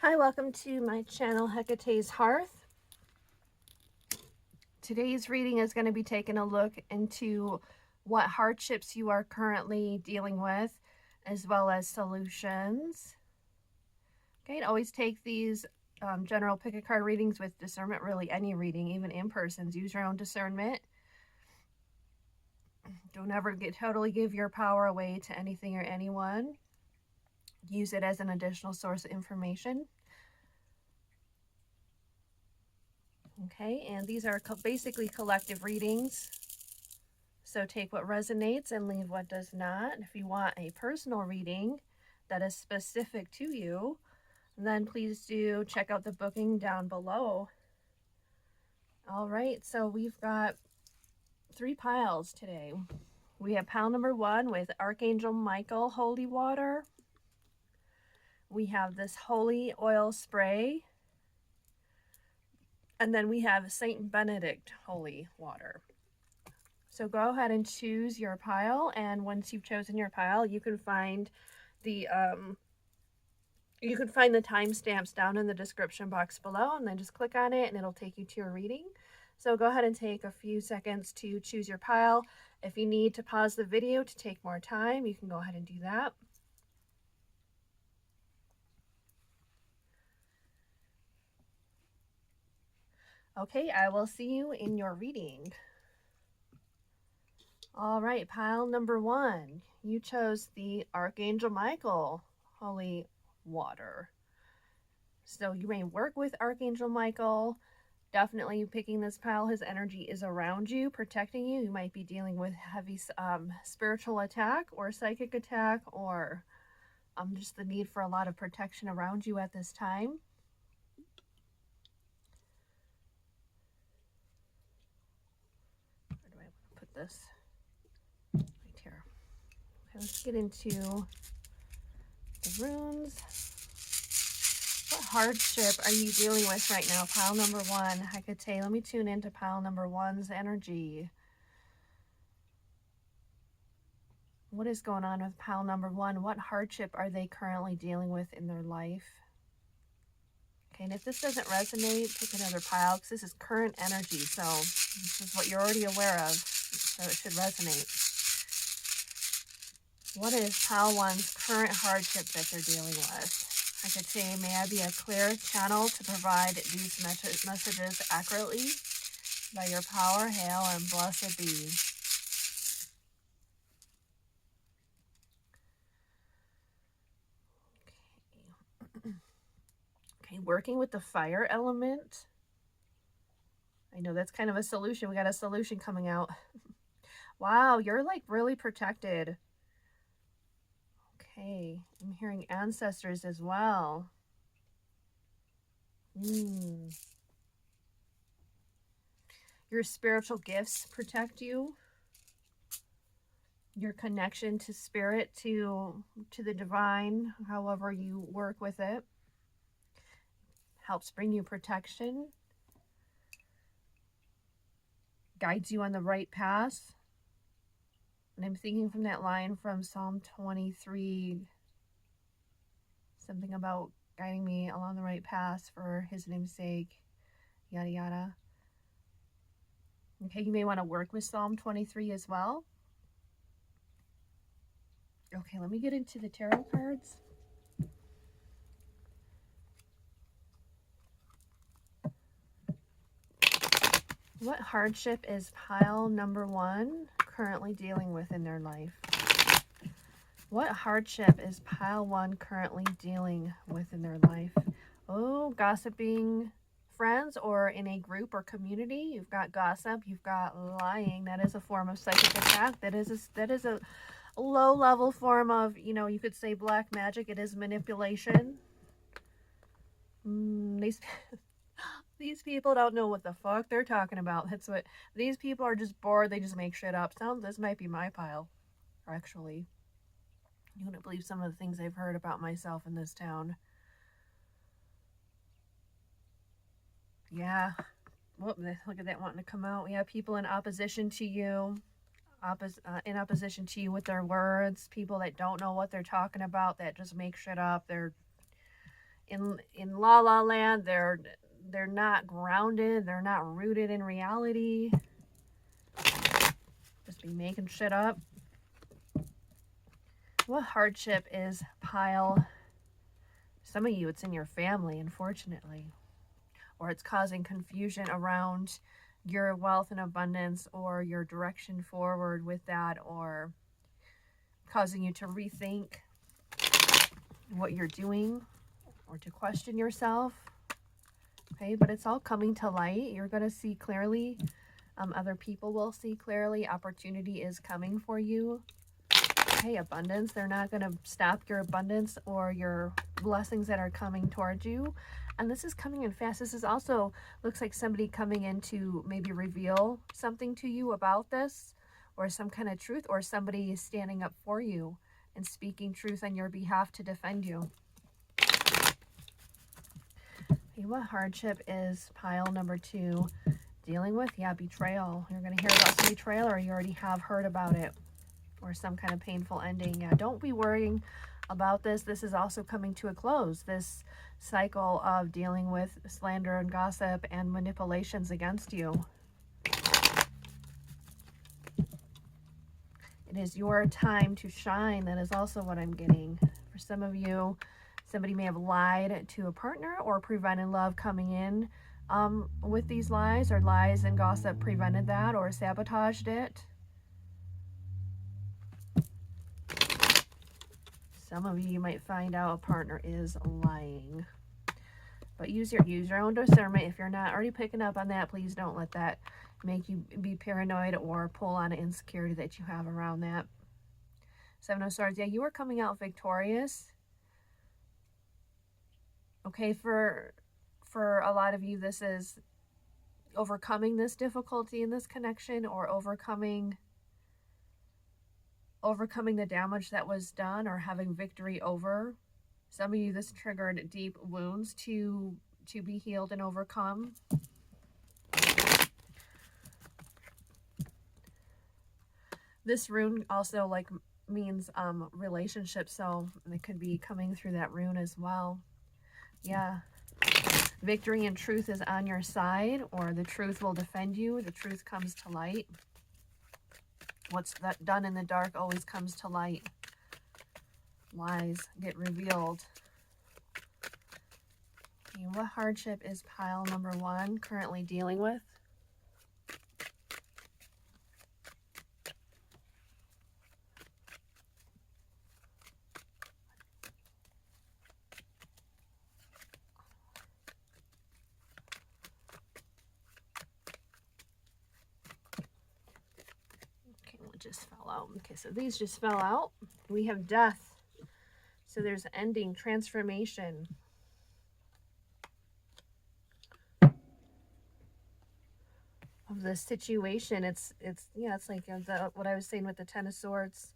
Hi, welcome to my channel, Hecate's Hearth. Today's reading is going to be taking a look into what hardships you are currently dealing with, as well as solutions. Okay, and always take these general pick a card readings with discernment, really any reading, even in persons. Use your own discernment. Don't ever totally give your power away to anything or anyone. Use it as an additional source of information. Okay, and these are basically collective readings. So take what resonates and leave what does not. If you want a personal reading that is specific to you, then please do check out the booking down below. All right, so we've got 3 piles today. We have pile number 1 with Archangel Michael Holy Water. We have this Holy Oil Spray. And then we have Saint Benedict Holy Water. So go ahead and choose your pile, and once you've chosen your pile, you can find the timestamps down in the description box below, and then just click on it and it'll take you to your reading. So go ahead and take a few seconds to choose your pile. If you need to pause the video to take more time, you can go ahead and do that. Okay, I will see you in your reading. All right, pile number 1. You chose the Archangel Michael Holy Water. So you may work with Archangel Michael. Definitely picking this pile. His energy is around you, protecting you. You might be dealing with heavy spiritual attack or psychic attack, or just the need for a lot of protection around you at this time. Where do I want to put this? Right here. Okay, let's get into the runes. What hardship are you dealing with right now? Pile number 1, Hecate. Let me tune into pile number 1's energy. What is going on with pile number 1? What hardship are they currently dealing with in their life? Okay, and if this doesn't resonate, pick another pile, because this is current energy, so this is what you're already aware of, so it should resonate. What is pile 1's current hardship that they're dealing with? I could say, may I be a clear channel to provide these messages accurately? By your power, hail and blessed be. Okay, working with the fire element. I know that's kind of a solution. We got a solution coming out. Wow, you're like really protected. Okay, I'm hearing ancestors as well. Your spiritual gifts protect you. Your connection to spirit, to the divine, however you work with it, helps bring you protection, guides you on the right path. And I'm thinking from that line from Psalm 23, something about guiding me along the right path for his name's sake, yada yada. Okay, you may want to work with Psalm 23 as well. Okay, let me get into the tarot cards. What hardship is pile number 1 currently dealing with in their life? What hardship is pile 1 currently dealing with in their life? Oh, gossiping friends or in a group or community. You've got gossip, you've got lying. That is a form of psychic attack. That is a low level form of, you could say black magic. It is manipulation. These people don't know what the fuck they're talking about. That's what these people are, just bored. They just make shit up. This might be my pile, actually. You wouldn't believe some of the things I've heard about myself in this town. Yeah. Whoop, look at that wanting to come out. We have people in opposition to you. In opposition to you with their words. People that don't know what they're talking about, that just make shit up. They're in la la land. They're not grounded, they're not rooted in reality. Just be making shit up. What hardship is pile? Some of you, it's in your family, unfortunately, or it's causing confusion around your wealth and abundance or your direction forward with that, or causing you to rethink what you're doing or to question yourself. Okay, but it's all coming to light. You're going to see clearly. Other people will see clearly. Opportunity is coming for you. Okay, abundance. They're not going to stop your abundance or your blessings that are coming towards you. And this is coming in fast. This is also, looks like somebody coming in to maybe reveal something to you about this, or some kind of truth, or somebody is standing up for you and speaking truth on your behalf to defend you. Okay, what hardship is pile number 2 dealing with? Yeah, betrayal. You're going to hear about some betrayal, or you already have heard about it, or some kind of painful ending. Yeah, don't be worrying about this. This is also coming to a close. This cycle of dealing with slander and gossip and manipulations against you. It is your time to shine. That is also what I'm getting. For some of you, somebody may have lied to a partner or prevented love coming in with these lies, or lies and gossip prevented that or sabotaged it. Some of you might find out a partner is lying. But use your own discernment. If you're not already picking up on that, please don't let that make you be paranoid or pull on an insecurity that you have around that. 7 of Swords. Yeah, you are coming out victorious. Okay, for a lot of you, this is overcoming this difficulty in this connection, or overcoming the damage that was done, or having victory over. Some of you, this triggered deep wounds to be healed and overcome. This rune also means relationship, so it could be coming through that rune as well. Yeah. Victory and truth is on your side, or the truth will defend you. The truth comes to light. What's done in the dark always comes to light. Lies get revealed. Okay, what hardship is pile number 1 currently dealing with? Okay, well, it just fell out. Okay, so these just fell out. We have death. So there's ending, transformation. Of the situation. It's like what I was saying with the 10 of Swords.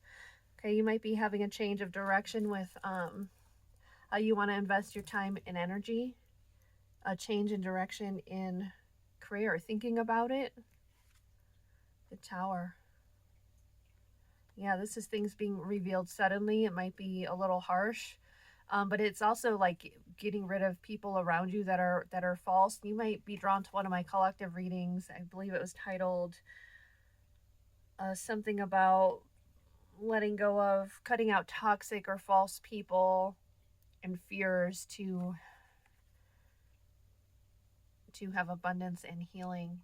Okay, you might be having a change of direction with how you want to invest your time and energy. A change in direction in career, thinking about it. The Tower. Yeah, this is things being revealed suddenly. It might be a little harsh, but it's also like getting rid of people around you that are false. You might be drawn to one of my collective readings. I believe it was titled something about letting go of, cutting out toxic or false people and fears to have abundance and healing.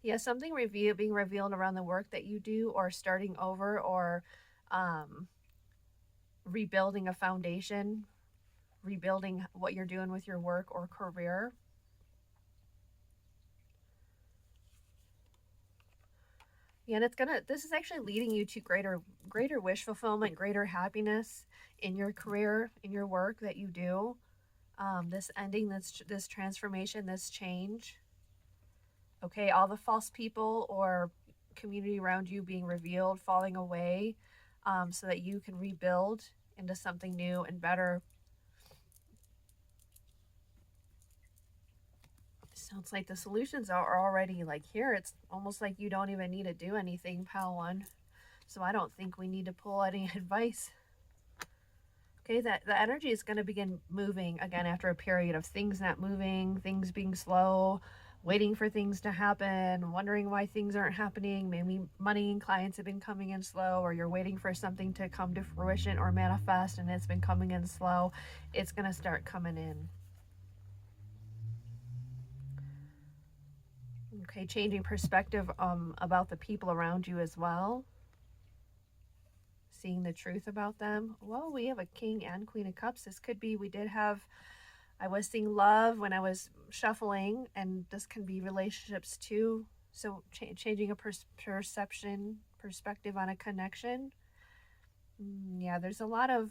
Yeah, something being revealed around the work that you do, or starting over, or rebuilding a foundation, rebuilding what you're doing with your work or career. Yeah, and this is actually leading you to greater wish fulfillment, greater happiness in your career, in your work that you do. This ending, this transformation, this change. Okay, all the false people or community around you being revealed, falling away, so that you can rebuild into something new and better. Sounds like the solutions are already here. It's almost like you don't even need to do anything, pile 1. So I don't think we need to pull any advice. Okay, that the energy is going to begin moving again after a period of things not moving, things being slow, waiting for things to happen, wondering why things aren't happening. Maybe money and clients have been coming in slow, or you're waiting for something to come to fruition or manifest and it's been coming in slow. It's going to start coming in. Okay, changing perspective about the people around you as well. Seeing the truth about them. Well, we have a King and Queen of Cups. This could be, I was seeing love when I was shuffling, and this can be relationships too. So changing a perspective on a connection. Yeah, there's a lot of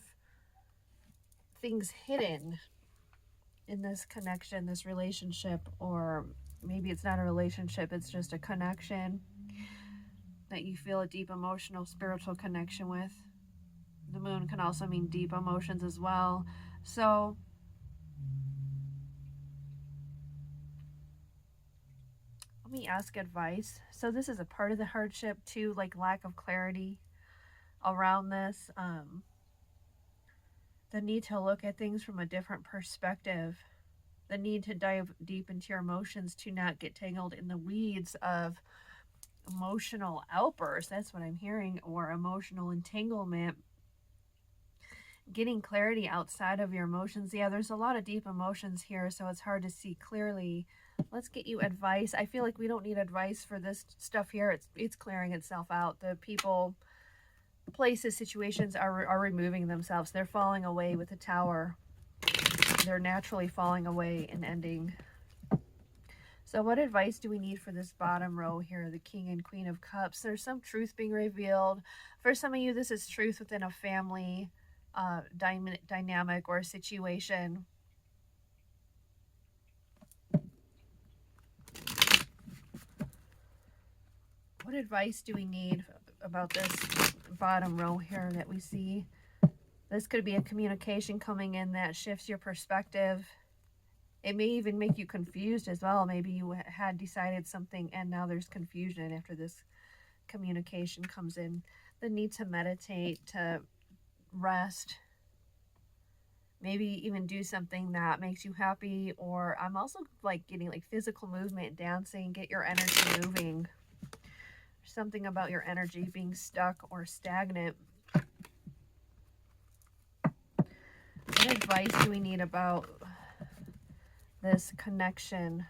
things hidden in this connection, this relationship, or maybe it's not a relationship, it's just a connection that you feel a deep emotional, spiritual connection with. The moon can also mean deep emotions as well. So let me ask advice. So this is a part of the hardship too, like lack of clarity around this. The need to look at things from a different perspective. The need to dive deep into your emotions to not get tangled in the weeds of emotional outbursts. That's what I'm hearing, or emotional entanglement. Getting clarity outside of your emotions. Yeah, there's a lot of deep emotions here, so it's hard to see clearly. Let's get you advice. I feel like we don't need advice for this stuff here. It's clearing itself out. The people, places, situations are removing themselves. They're falling away with the Tower. They're naturally falling away and ending. So what advice do we need for this bottom row here, the King and Queen of Cups? There's some truth being revealed. For some of you, this is truth within a family dynamic or situation. What advice do we need about this bottom row here that we see? This could be a communication coming in that shifts your perspective. It may even make you confused as well. Maybe you had decided something and now there's confusion after this communication comes in. The need to meditate, to rest, maybe even do something that makes you happy. Or I'm also like getting like physical movement, dancing, get your energy moving. Something about your energy being stuck or stagnant. What advice do we need about this connection?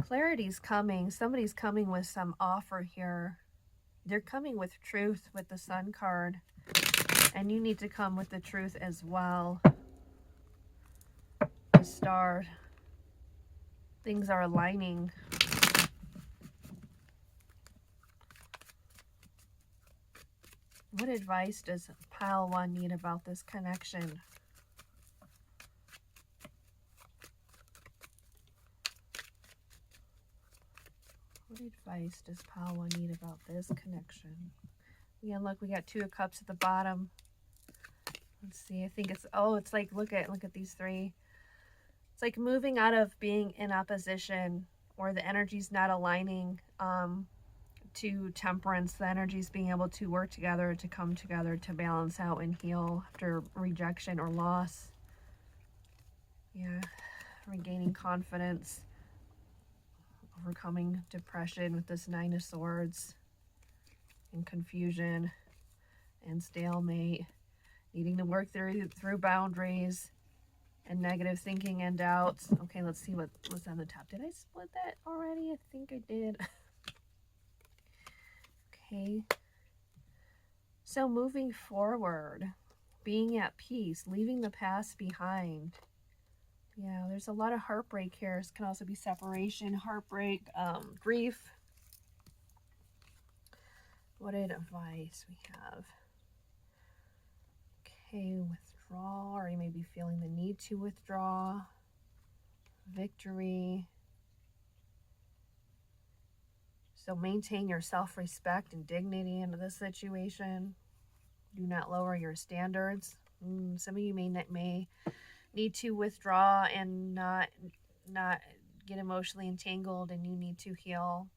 Clarity's coming. Somebody's coming with some offer here. They're coming with truth with the Sun card. And you need to come with the truth as well. The Star. Things are aligning. What advice does Pile 1 need about this connection? What advice does Pile 1 need about this connection? Yeah, look, we got 2 of Cups at the bottom. Let's see, I think it's, oh, it's like, look at these 3. It's like moving out of being in opposition, or the energy's not aligning, to temperance. The energy's being able to work together, to come together, to balance out and heal after rejection or loss. Yeah, regaining confidence, overcoming depression with this 9 of Swords, and confusion and stalemate, needing to work through boundaries and negative thinking and doubts. Okay, let's see what's on the top. Did I split that already? I think I did. Okay. So moving forward, being at peace, leaving the past behind. Yeah, there's a lot of heartbreak here. This can also be separation, heartbreak, grief. What advice we have? Okay, withdraw, or you may be feeling the need to withdraw. Victory. So maintain your self-respect and dignity into this situation. Do not lower your standards. Some of you may need to withdraw and not get emotionally entangled, and you need to heal.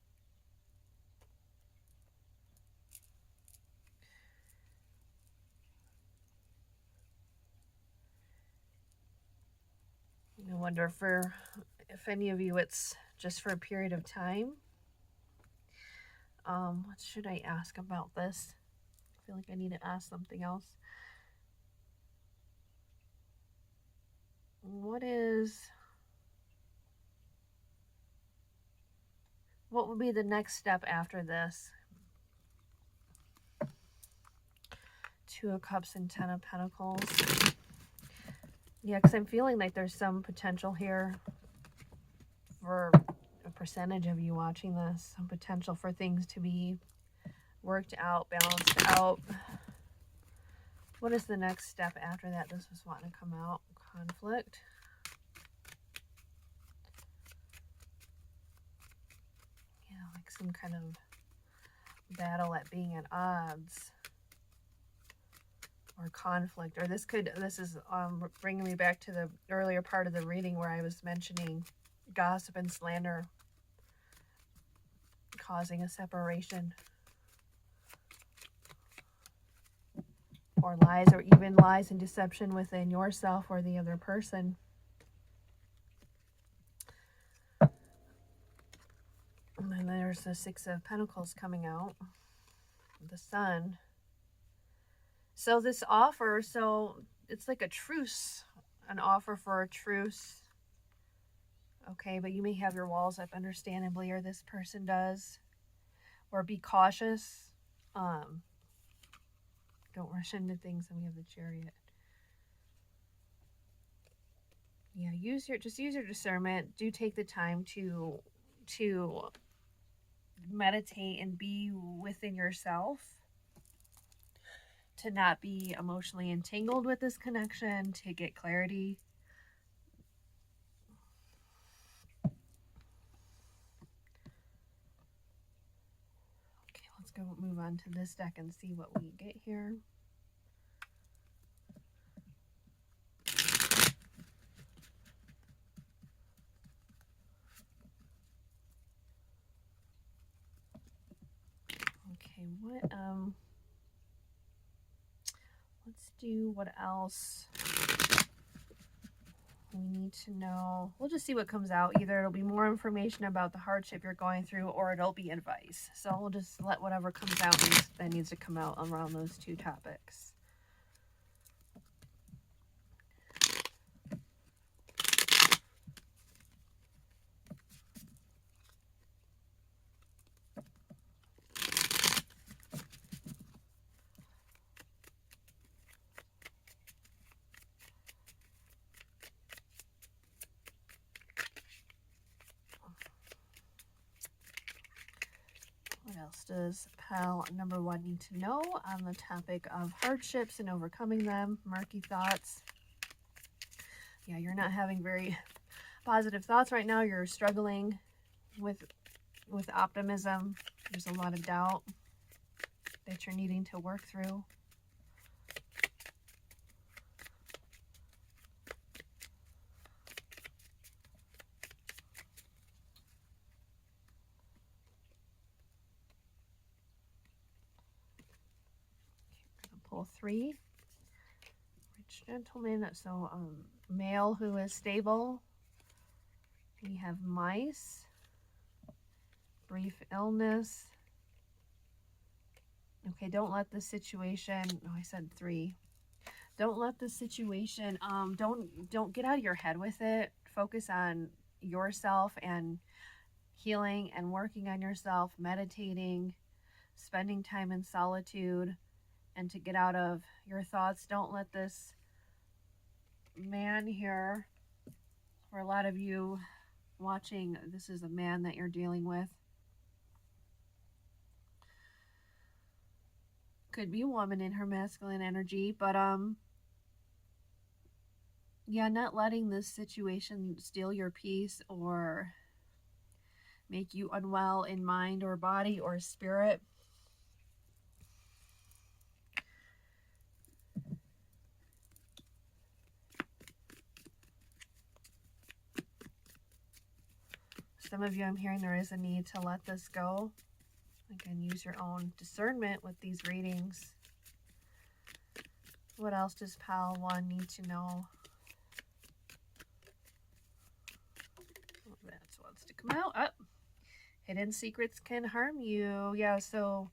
wonder if any of you it's just for a period of time. What should I ask about this? I feel like I need to ask something else. What would be the next step after this? Two of Cups and Ten of Pentacles. Yeah, because I'm feeling like there's some potential here for a percentage of you watching this. Some potential for things to be worked out, balanced out. What is the next step after that? This was wanting to come out. Conflict. Yeah, like some kind of battle at being at odds. Or conflict. Or this is bringing me back to the earlier part of the reading where I was mentioning gossip and slander causing a separation. Or lies, or even lies and deception within yourself or the other person. And then there's the Six of Pentacles coming out. The Sun. So this offer, it's like a truce. An offer for a truce. Okay, but you may have your walls up, understandably, or this person does. Or be cautious. Don't rush into things. And we have the Chariot. Yeah, just use your discernment. Do take the time to meditate and be within yourself. To not be emotionally entangled with this connection. To get clarity. Okay, let's go move on to this deck and see what we get here. Okay, let's do what else we need to know. We'll just see what comes out. Either it'll be more information about the hardship you're going through, or it'll be advice. So we'll just let whatever comes out that needs to come out around those two topics. What else does pile number 1 need to know on the topic of hardships and overcoming them? Murky thoughts. Yeah, you're not having very positive thoughts right now. You're struggling with optimism. There's a lot of doubt that you're needing to work through. Pull 3. Rich gentleman. So male who is stable. We have mice. Brief illness. Okay, don't let the situation, oh, I said 3. Don't let the situation, don't get out of your head with it. Focus on yourself and healing and working on yourself, meditating, spending time in solitude, and to get out of your thoughts. Don't let this man here, for a lot of you watching, this is a man that you're dealing with. Could be a woman in her masculine energy, but yeah, not letting this situation steal your peace or make you unwell in mind or body or spirit. Some of you, I'm hearing there is a need to let this go. Again, use your own discernment with these readings. What else does pile 1 need to know? come out. Up. Hidden secrets can harm you. Yeah, so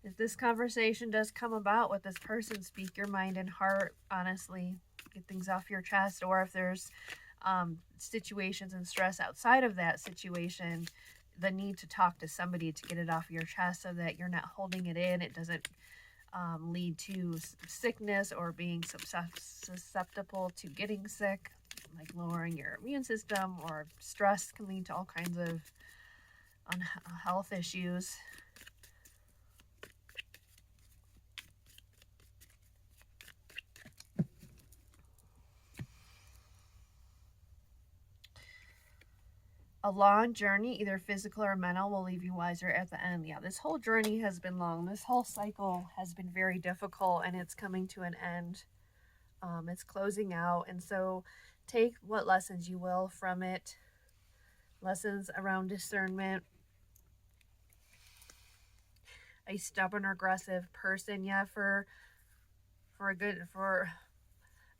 if this conversation does come about with this person, speak your mind and heart honestly. Get things off your chest. Or if there's situations and stress outside of that situation, the need to talk to somebody to get it off your chest so that you're not holding it in. It doesn't lead to sickness or being susceptible to getting sick, like lowering your immune system, or stress can lead to all kinds of health issues. A long journey, either physical or mental, will leave you wiser at the end. Yeah, this whole journey has been long. This whole cycle has been very difficult, and it's coming to an end. It's closing out, and so take what lessons you will from it. Lessons around discernment. A stubborn or aggressive person. Yeah, for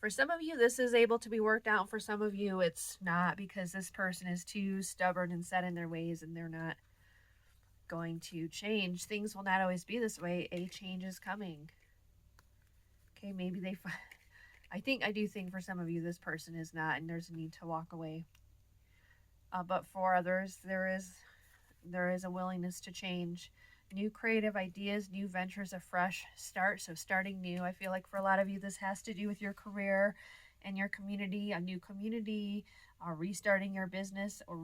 some of you, this is able to be worked out. For some of you, it's not, because this person is too stubborn and set in their ways, and they're not going to change. Things will not always be this way. A change is coming. Okay, maybe I do think for some of you, this person is not, and there's a need to walk away. But for others, there is a willingness to change. New creative ideas, new ventures, a fresh start. So starting new. I feel like for a lot of you, this has to do with your career and your community, a new community, restarting your business, or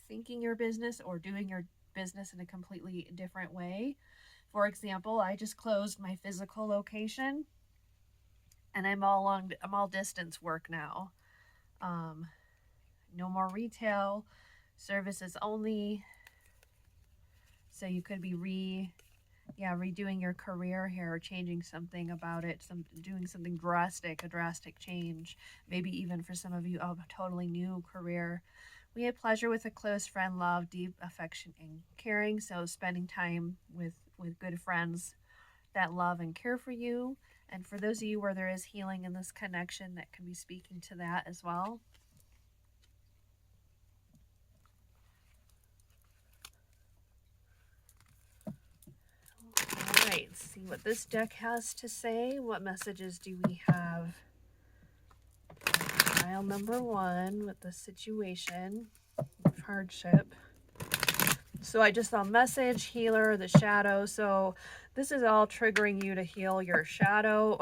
thinking your business, or doing your business in a completely different way. For example, I just closed my physical location, and I'm all distance work now. No more retail, services only. So you could be redoing your career here, or changing something about it, doing something drastic, a drastic change. Maybe even for some of you, a totally new career. We had pleasure with a close friend, love, deep affection and caring. So spending time with good friends that love and care for you. And for those of you where there is healing in this connection, that can be speaking to that as well. All right, let's see what this deck has to say. What messages do we have? Pile number 1 with the situation of hardship. So I just saw message, healer, the shadow. So this is all triggering you to heal your shadow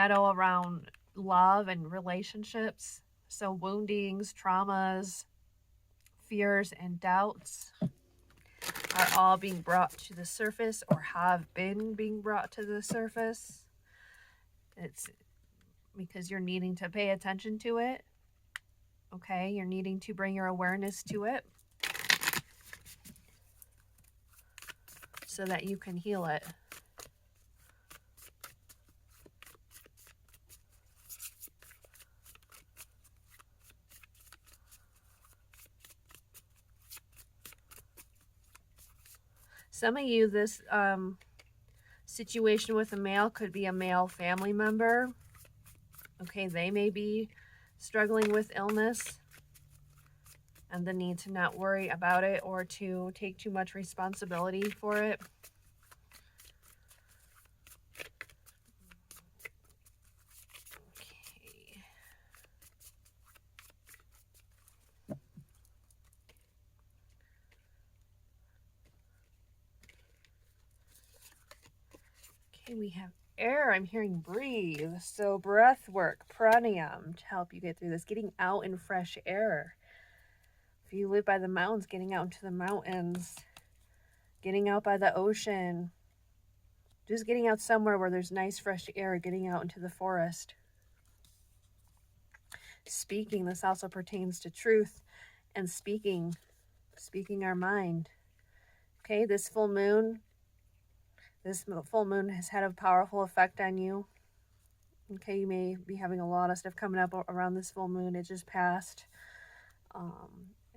around love and relationships. So woundings, traumas, fears, and doubts are all being brought to the surface, or have been being brought to the surface. It's because you're needing to pay attention to it. Okay, you're needing to bring your awareness to it so that you can heal it. Some of you, this situation with a male could be a male family member. Okay, they may be struggling with illness and the need to not worry about it, or to take too much responsibility for it. Okay, we have air. I'm hearing breathe. So breath work, pranayam, to help you get through this. Getting out in fresh air. If you live by the mountains, getting out into the mountains. Getting out by the ocean. Just getting out somewhere where there's nice fresh air. Getting out into the forest. Speaking. This also pertains to truth and speaking our mind. Okay, this full moon has had a powerful effect on you. Okay, you may be having a lot of stuff coming up around this full moon. It just passed.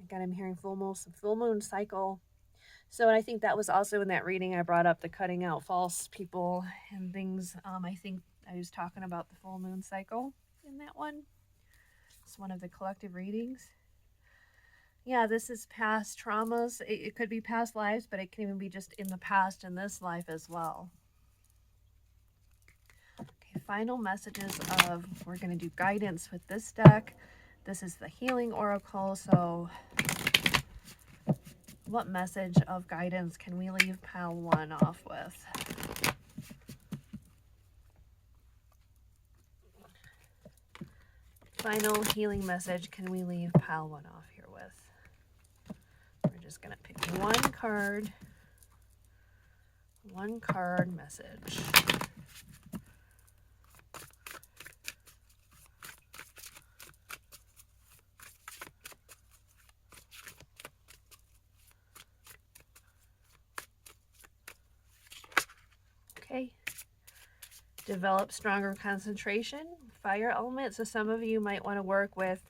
Again, I'm hearing full moon cycle. So, and I think that was also in that reading I brought up, the cutting out false people and things. I think I was talking about the full moon cycle in that one. It's one of the collective readings. Yeah, this is past traumas. It could be past lives, but it can even be just in the past in this life as well. Okay, final messages of, we're going to do guidance with this deck. This is the Healing Oracle, so what message of guidance can we leave pile 1 off with? Final healing message can we leave pile 1 off here with? We're just going to pick one card message. Okay. Develop stronger concentration, fire element. So some of you might want to work with,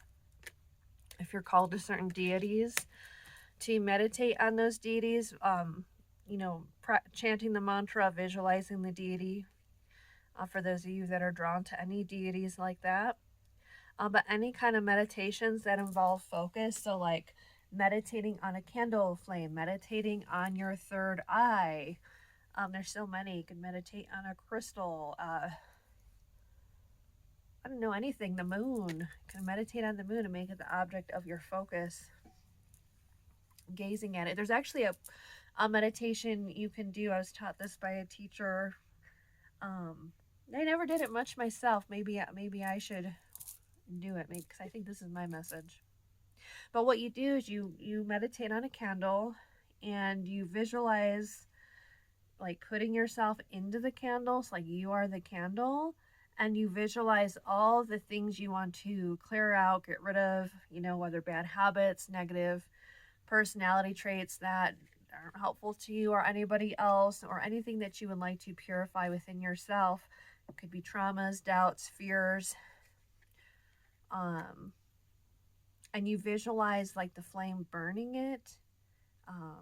if you're called to certain deities, to meditate on those deities, you know, chanting the mantra, visualizing the deity, for those of you that are drawn to any deities like that. But any kind of meditations that involve focus, so like meditating on a candle flame, meditating on your third eye. There's so many. You can meditate on a crystal. I don't know, anything. The moon. You can meditate on the moon and make it the object of your focus. Gazing at it. There's actually a meditation you can do. I was taught this by a teacher. I never did it much myself. Maybe I should do it, because I think this is my message. But what you do is you meditate on a candle and you visualize like putting yourself into the candles, like you are the candle, and you visualize all the things you want to clear out, get rid of, you know, whether bad habits, negative personality traits that aren't helpful to you or anybody else, or anything that you would like to purify within yourself. It could be traumas, doubts, fears. And you visualize like the flame burning it. I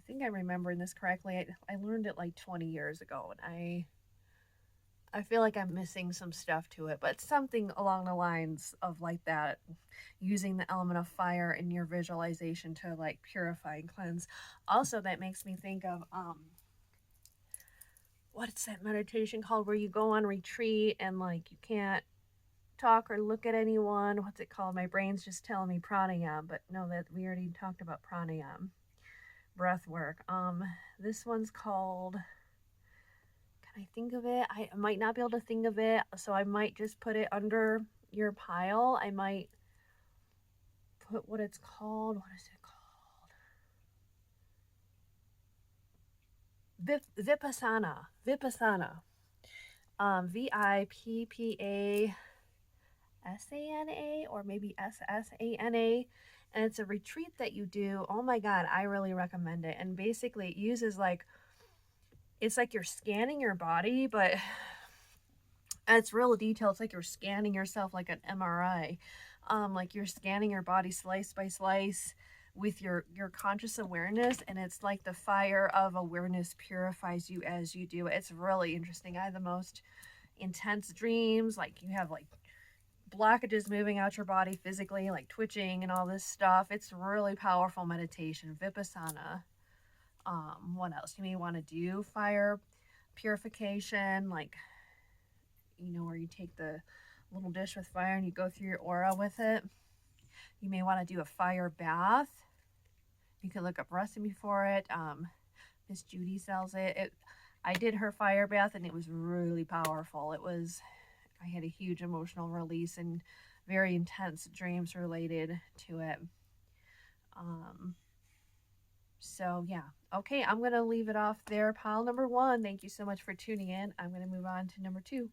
think I'm remembering this correctly. I learned it like 20 years ago, and I feel like I'm missing some stuff to it, but something along the lines of like that, using the element of fire in your visualization to like purify and cleanse. Also, that makes me think of what's that meditation called where you go on retreat and like you can't talk or look at anyone? What's it called? My brain's just telling me pranayama, but no, that we already talked about pranayama, breath work. This one's called, can I think of it? I might not be able to think of it, so I might just put it under your pile. I might put what it's called. What is it called? Vipassana. Vippasana, or maybe Ssana. And it's a retreat that you do. Oh my God, I really recommend it. And basically it uses like, it's like you're scanning your body, but it's real detail. It's like you're scanning yourself like an MRI. Like you're scanning your body slice by slice with your conscious awareness, and it's like the fire of awareness purifies you as you do it. It's really interesting. I have the most intense dreams. Like you have like blockages moving out your body physically, like twitching and all this stuff. It's really powerful meditation. Vipassana. What else? You may want to do fire purification, like, you know, where you take the little dish with fire and you go through your aura with it. You may want to do a fire bath. You can look up recipe for it. Miss Judy sells it. I did her fire bath and it was really powerful. I had a huge emotional release and very intense dreams related to it. So yeah. Okay, I'm going to leave it off there. Pile number 1. Thank you so much for tuning in. I'm going to move on to number 2.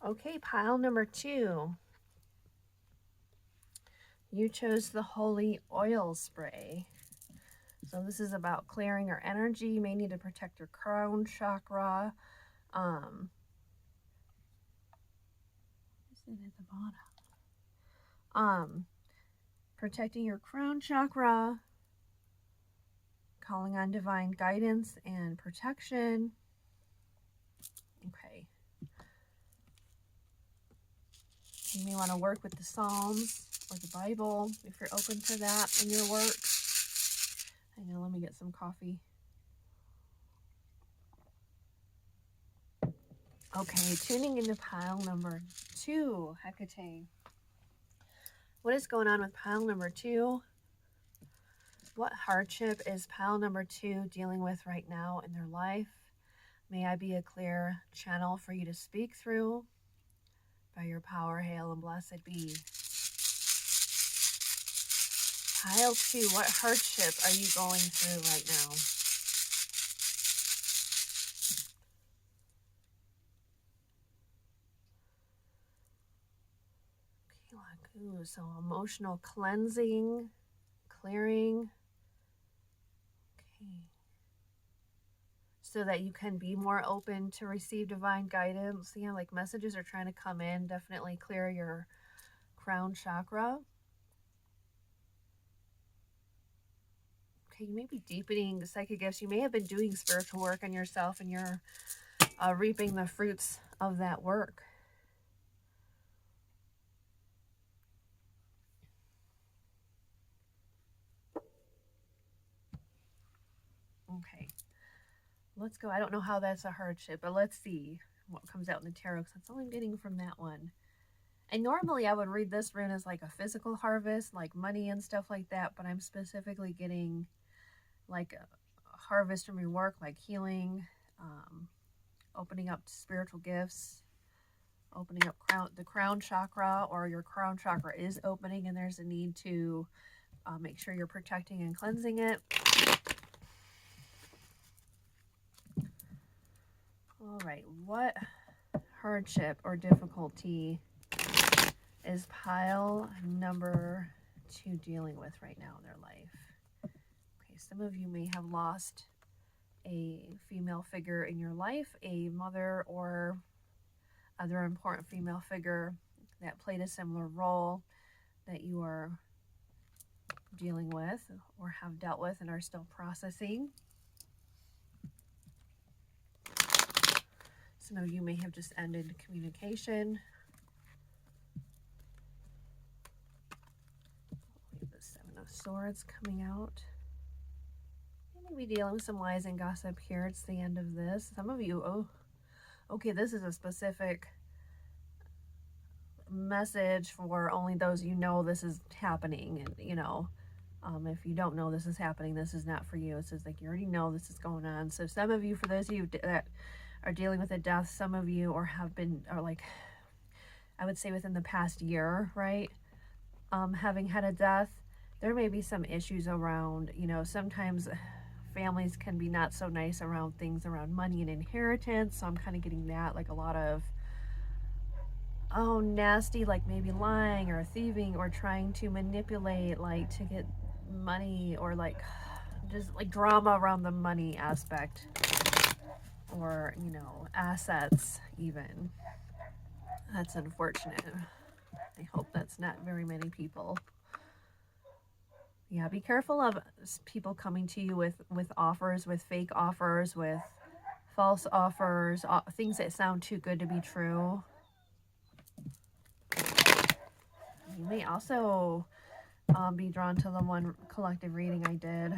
Okay, pile number 2. You chose the holy oil spray. So this is about clearing your energy. You may need to protect your crown chakra. Is it at the bottom? Protecting your crown chakra, calling on divine guidance and protection. Okay. You may want to work with the Psalms or the Bible if you're open to that in your work. Hang on, let me get some coffee. Okay, tuning into pile number 2, Hecate. What is going on with pile number 2? What hardship is pile number 2 dealing with right now in their life? May I be a clear channel for you to speak through. By your power, hail and blessed be. Pile 2, what hardship are you going through right now? Ooh, so emotional cleansing, clearing. Okay. So that you can be more open to receive divine guidance. Yeah, like messages are trying to come in. Definitely clear your crown chakra. Okay, you may be deepening the psychic gifts. You may have been doing spiritual work on yourself and you're reaping the fruits of that work. Okay, let's go. I don't know how that's a hardship, but let's see what comes out in the tarot, because that's all I'm getting from that one. And normally I would read this rune as like a physical harvest, like money and stuff like that, but I'm specifically getting like a harvest from your work, like healing, opening up spiritual gifts, opening up the crown chakra, or your crown chakra is opening and there's a need to make sure you're protecting and cleansing it. All right, what hardship or difficulty is pile number 2 dealing with right now in their life? Okay, some of you may have lost a female figure in your life, a mother or other important female figure that played a similar role that you are dealing with or have dealt with and are still processing. Some of you may have just ended communication. We have the 7 of Swords coming out. You may be dealing with some lies and gossip here. It's the end of this. Some of you, oh, okay, this is a specific message for only those you know this is happening. And, you know, if you don't know this is happening, this is not for you. It says like you already know this is going on. So some of you, for those of you that are dealing with a death, some of you or have been, or like, I would say within the past year, right? Having had a death, there may be some issues around, you know, sometimes families can be not so nice around things around money and inheritance. So I'm kind of getting that, like a lot of, oh, nasty, like maybe lying or thieving or trying to manipulate, like to get money, or like just like drama around the money aspect, or, you know, assets even. That's unfortunate. I hope that's not very many people. Yeah, be careful of people coming to you with offers, with fake offers, with false offers, things that sound too good to be true. You may also be drawn to the one collective reading I did.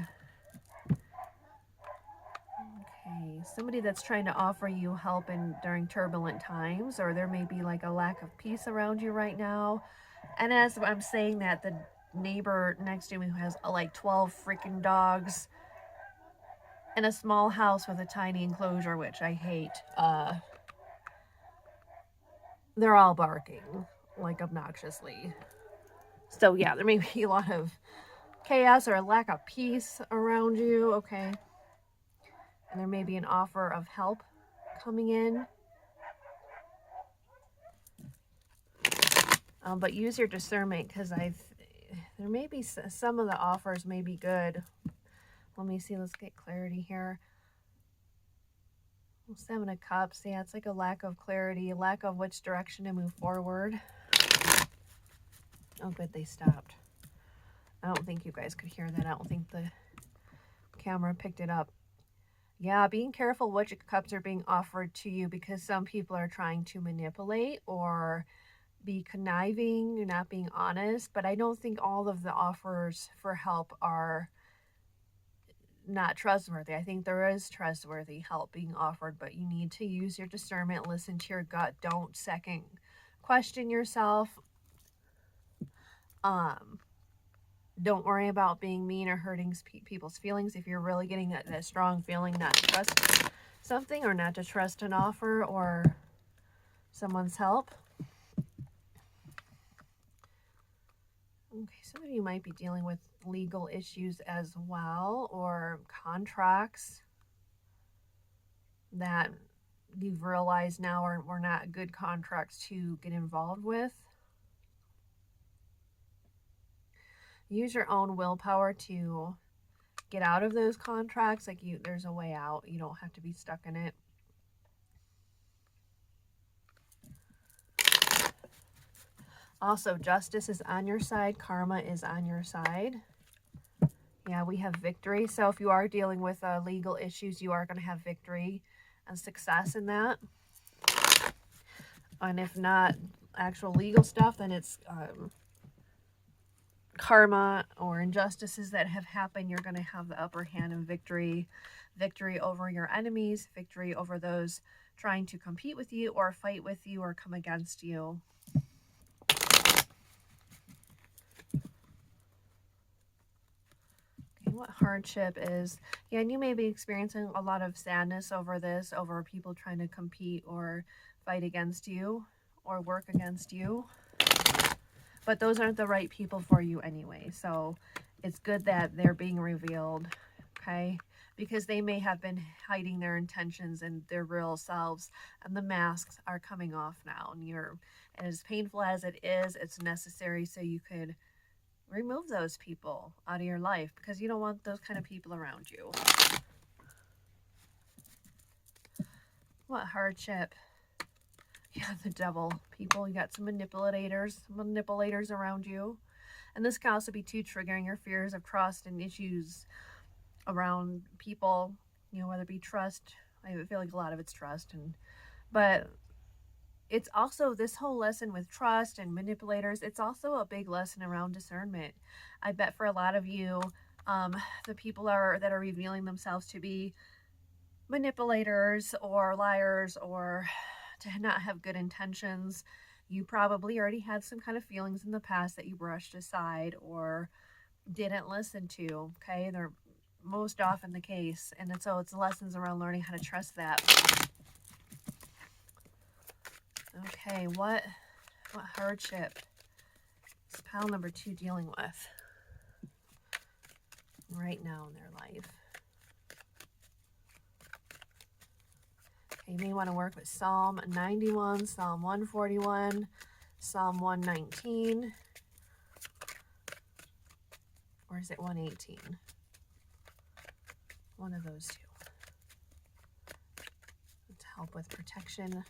Okay, somebody that's trying to offer you help during turbulent times, or there may be like a lack of peace around you right now. And as I'm saying that, the neighbor next to me who has like 12 freaking dogs in a small house with a tiny enclosure, which I hate, they're all barking like obnoxiously. So yeah, there may be a lot of chaos or a lack of peace around you, okay? And there may be an offer of help coming in. But use your discernment, because there may be some of the offers may be good. Let me see. Let's get clarity here. Seven of Cups. Yeah, it's like a lack of clarity, a lack of which direction to move forward. Oh, good, they stopped. I don't think you guys could hear that. I don't think the camera picked it up. Yeah, being careful which cups are being offered to you, because some people are trying to manipulate or be conniving. You're not being honest. But I don't think all of the offers for help are not trustworthy. I think there is trustworthy help being offered, but you need to use your discernment, listen to your gut. Don't second question yourself. Don't worry about being mean or hurting people's feelings. If you're really getting that strong feeling not to trust something, or not to trust an offer or someone's help. Okay, some of you might be dealing with legal issues as well, or contracts that you've realized now were not good contracts to get involved with. Use your own willpower to get out of those contracts. Like, there's a way out. You don't have to be stuck in it. Also, justice is on your side. Karma is on your side. Yeah, we have victory. So if you are dealing with legal issues, you are going to have victory and success in that. And if not actual legal stuff, then it's karma or injustices that have happened. You're going to have the upper hand in victory. Victory over your enemies. Victory over those trying to compete with you or fight with you or come against you. What hardship is. Yeah, and you may be experiencing a lot of sadness over this, over people trying to compete or fight against you or work against you. But those aren't the right people for you anyway. So it's good that they're being revealed, okay? Because they may have been hiding their intentions and their real selves, and the masks are coming off now. And as painful as it is, it's necessary so you could remove those people out of your life, because you don't want those kind of people around you. What hardship? Yeah, the devil. People, you got some manipulators around you. And this can also be too triggering your fears of trust and issues around people, whether it be trust. I feel like a lot of it's trust, but it's also this whole lesson with trust and manipulators. It's also a big lesson around discernment. I bet for a lot of you, the people that are revealing themselves to be manipulators or liars or to not have good intentions, you probably already had some kind of feelings in the past that you brushed aside or didn't listen to. Okay, they're most often the case, and so it's lessons around learning how to trust that. Okay, what hardship is pile number 2 dealing with right now in their life? Okay, you may want to work with Psalm 91, Psalm 141, Psalm 119, or is it 118? One of those two. To help with protection.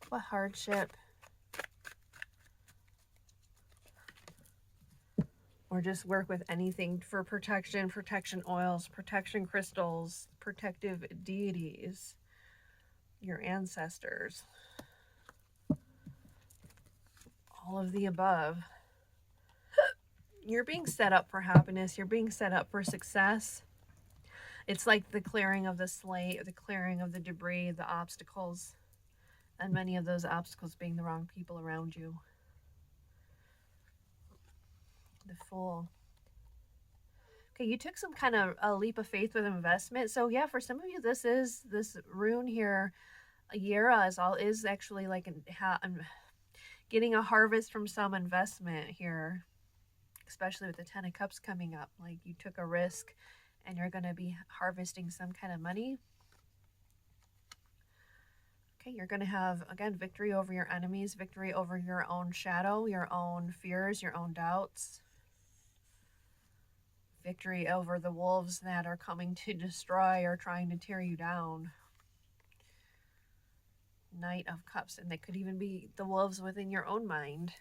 What hardship? Or just work with anything for protection oils, protection crystals, protective deities, your ancestors, all of the above. You're being set up for happiness. You're being set up for success. It's like the clearing of the slate, the clearing of the debris, the obstacles, and many of those obstacles being the wrong people around you. The Fool. Okay, you took some kind of a leap of faith with investment. So yeah, for some of you, this rune here, Yera is actually like getting a harvest from some investment here, especially with the 10 of Cups coming up. Like, you took a risk and you're going to be harvesting some kind of money. Okay, you're going to have, again, victory over your enemies, victory over your own shadow, your own fears, your own doubts. Victory over the wolves that are coming to destroy or trying to tear you down. Knight of Cups, and they could even be the wolves within your own mind.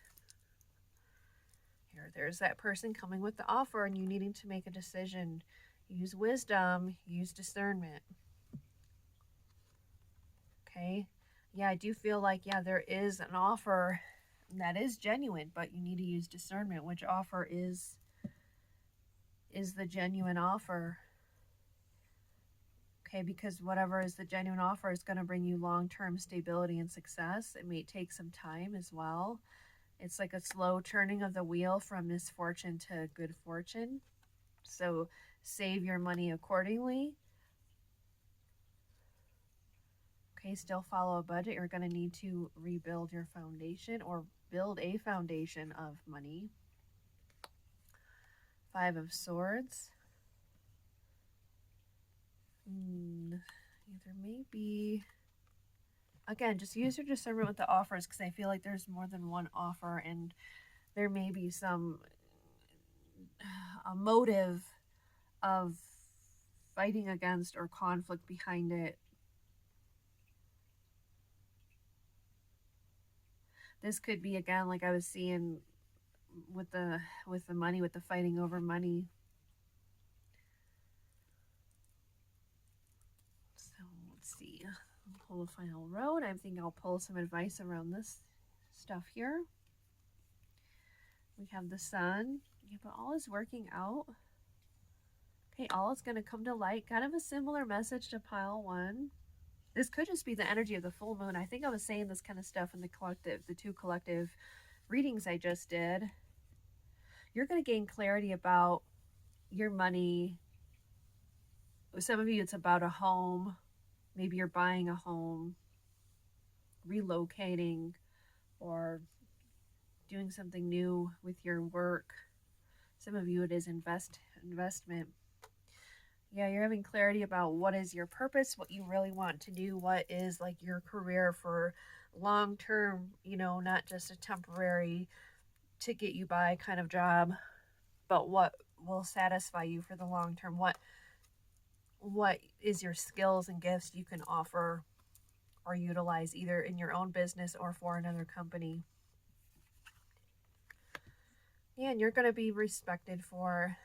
There's that person coming with the offer and you needing to make a decision. Use wisdom, use discernment. Okay, yeah, I do feel like, yeah, there is an offer that is genuine, but you need to use discernment. Which offer is the genuine offer? Okay, because whatever is the genuine offer is going to bring you long-term stability and success. It may take some time as well. It's like a slow turning of the wheel from misfortune to good fortune. So save your money accordingly. Okay, still follow a budget. You're going to need to rebuild your foundation or build a foundation of money. 5 of Swords. There may be, again, just use your discernment with the offers, because I feel like there's more than one offer and there may be some a motive of fighting against or conflict behind it. This could be, again, like I was seeing with the money, with the fighting over money. So let's see. I'll pull the final road. I think I'll pull some advice around this stuff here. We have the Sun. Yeah, but all is working out. Okay, all is going to come to light. Kind of a similar message to pile 1. This could just be the energy of the full moon. I think I was saying this kind of stuff in the 2 collective readings I just did. You're going to gain clarity about your money. With some of you, it's about a home. Maybe you're buying a home, relocating, or doing something new with your work. Some of you, it is investment. Yeah, you're having clarity about what is your purpose, what you really want to do, what is like your career for long term, not just a temporary to get you by kind of job, but what will satisfy you for the long term. What is your skills and gifts you can offer or utilize either in your own business or for another company. Yeah, and you're going to be respected for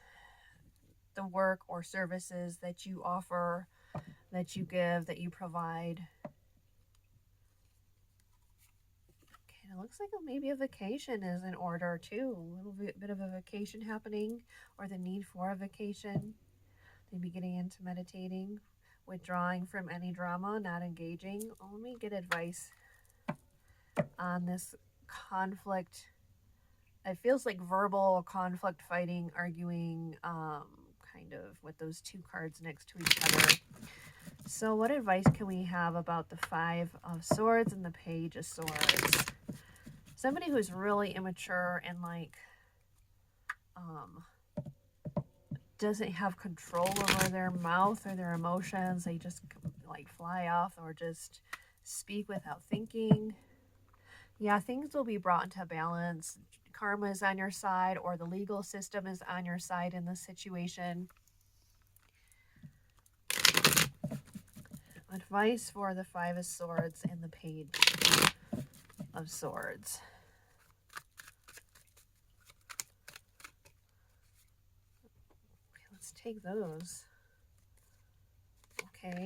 the work or services that you offer, that you give, that you provide. Okay, it looks like maybe a vacation is in order too. A little bit of a vacation happening, or the need for a vacation. Maybe getting into meditating, withdrawing from any drama, not engaging. Let me get advice on this conflict. It feels like verbal conflict, fighting, arguing, kind of with those 2 cards next to each other. So what advice can we have about the 5 of Swords and the Page of Swords? Somebody who's really immature and doesn't have control over their mouth or their emotions. They just fly off or just speak without thinking. Yeah, things will be brought into balance. Karma is on your side, or the legal system is on your side in this situation. Advice for the 5 of Swords and the Page of Swords. Take those. Okay,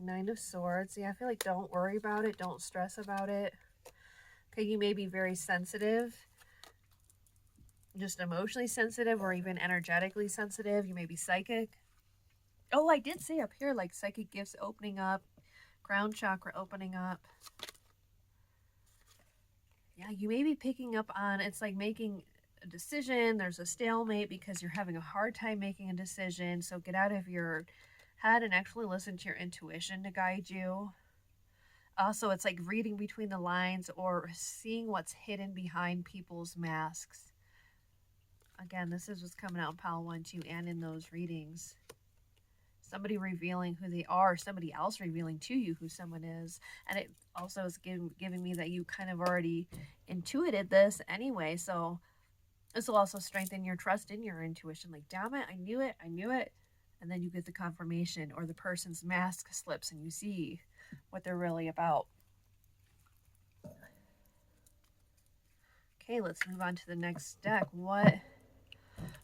9 of Swords. Yeah, I feel like don't worry about it, don't stress about it. Okay, you may be very sensitive, just emotionally sensitive, or even energetically sensitive. You may be psychic. Oh, I did say up here, like psychic gifts opening up, crown chakra opening up. Yeah, you may be picking up on, it's like making a decision. There's a stalemate because you're having a hard time making a decision. So get out of your head and actually listen to your intuition to guide you. Also, it's like reading between the lines or seeing what's hidden behind people's masks. Again, this is what's coming out in pile 1, 2, and in those readings. somebody revealing who they are, somebody else revealing to you who someone is. And it also is giving me that you kind of already intuited this anyway. So this will also strengthen your trust in your intuition. Like, damn it, I knew it, I knew it. And then you get the confirmation, or the person's mask slips and you see what they're really about. Okay, let's move on to the next deck. What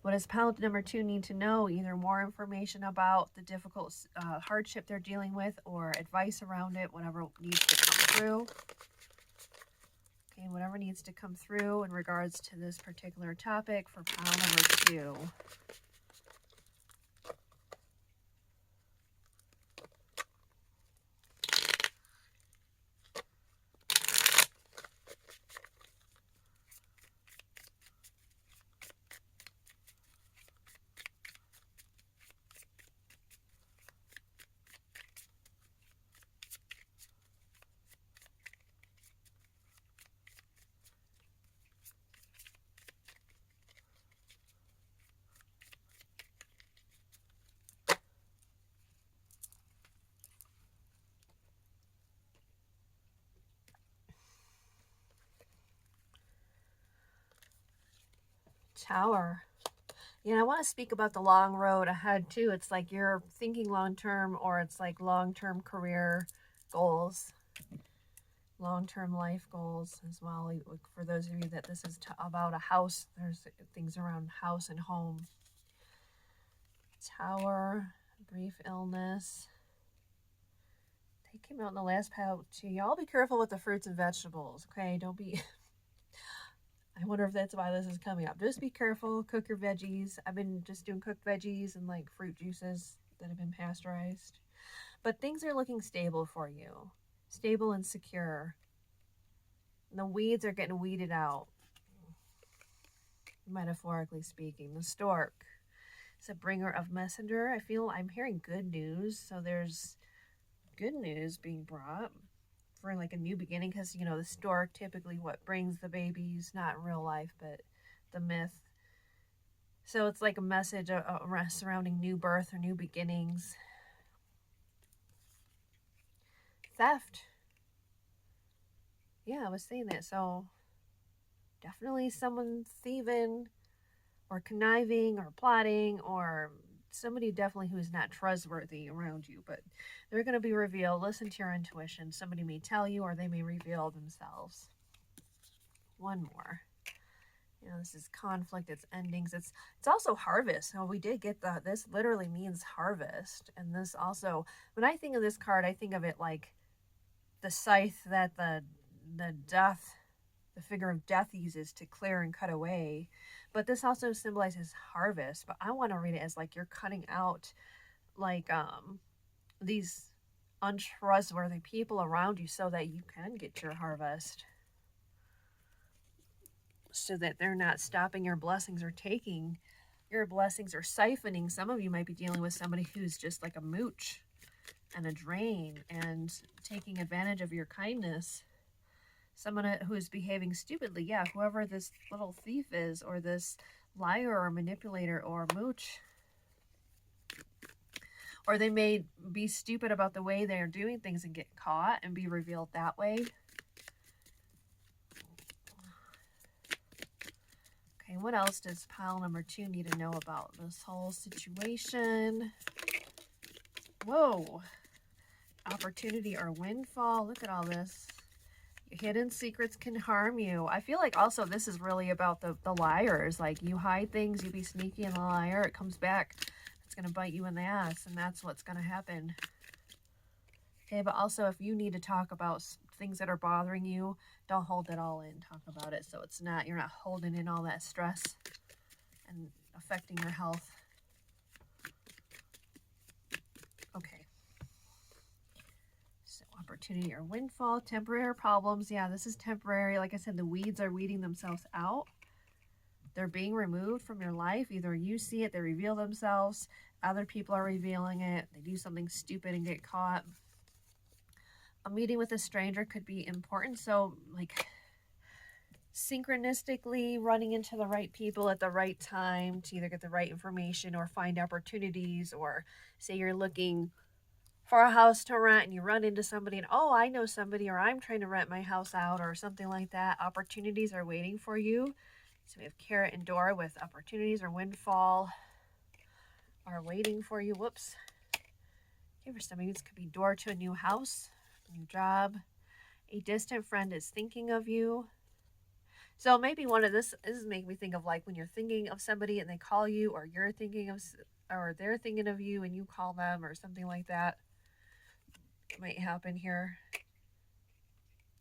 does pile number 2 need to know? Either more information about the difficult hardship they're dealing with, or advice around it, whatever needs to come through. Okay, whatever needs to come through in regards to this particular topic for pile number 2. Tower. I want to speak about the long road ahead too. It's like you're thinking long-term, or it's like long-term career goals, long-term life goals as well. For those of you that this is about a house, there's things around house and home. Tower, brief illness. They came out in the last pile too. Y'all be careful with the fruits and vegetables, okay? Don't be... I wonder if that's why this is coming up. Just be careful. Cook your veggies. I've been just doing cooked veggies and like fruit juices that have been pasteurized. But things are looking stable for you. Stable and secure. And the weeds are getting weeded out. Metaphorically speaking. The stork is a bringer of messenger. I'm hearing good news. So there's good news being brought for like a new beginning, because the stork typically what brings the babies, not in real life but the myth. So it's like a message surrounding new birth or new beginnings. Theft. I was saying that. So definitely someone thieving or conniving or plotting, or somebody definitely who's not trustworthy around you, but they're going to be revealed. Listen to your intuition. Somebody may tell you, or they may reveal themselves. One more. This is conflict. It's endings. It's also harvest. So we did get this literally means harvest. And this also, when I think of this card, I think of it like the scythe that the figure of death uses to clear and cut away. But this also symbolizes harvest. But I want to read it as like you're cutting out like these untrustworthy people around you so that you can get your harvest. So that they're not stopping your blessings or taking your blessings or siphoning. Some of you might be dealing with somebody who's just like a mooch and a drain and taking advantage of your kindness. Someone who's behaving stupidly. Yeah, whoever this little thief is, or this liar or manipulator or mooch. Or they may be stupid about the way they're doing things and get caught and be revealed that way. Okay, what else does pile number 2 need to know about this whole situation? Whoa. Opportunity or windfall. Look at all this. Hidden secrets can harm you. I feel like also this is really about the liars. Like, you hide things, you be sneaky and a liar, it comes back. It's going to bite you in the ass, and that's what's going to happen. Okay, but also if you need to talk about things that are bothering you, don't hold it all in. Talk about it so you're not holding in all that stress and affecting your health. Okay. Opportunity or windfall, temporary problems. Yeah, this is temporary. Like I said, the weeds are weeding themselves out. They're being removed from your life. Either you see it, they reveal themselves. Other people are revealing it. They do something stupid and get caught. A meeting with a stranger could be important. So, like, synchronistically running into the right people at the right time to either get the right information or find opportunities, or say you're looking for a house to rent and you run into somebody and, oh, I know somebody, or I'm trying to rent my house out or something like that. Opportunities are waiting for you. So we have carrot and door with opportunities or windfall are waiting for you. Whoops. Okay, for some of you, this could be door to a new house, new job. A distant friend is thinking of you. So maybe one of this is making me think of like when you're thinking of somebody and they call you, or you're thinking of, or they're thinking of you and you call them, or something like that. It might happen here.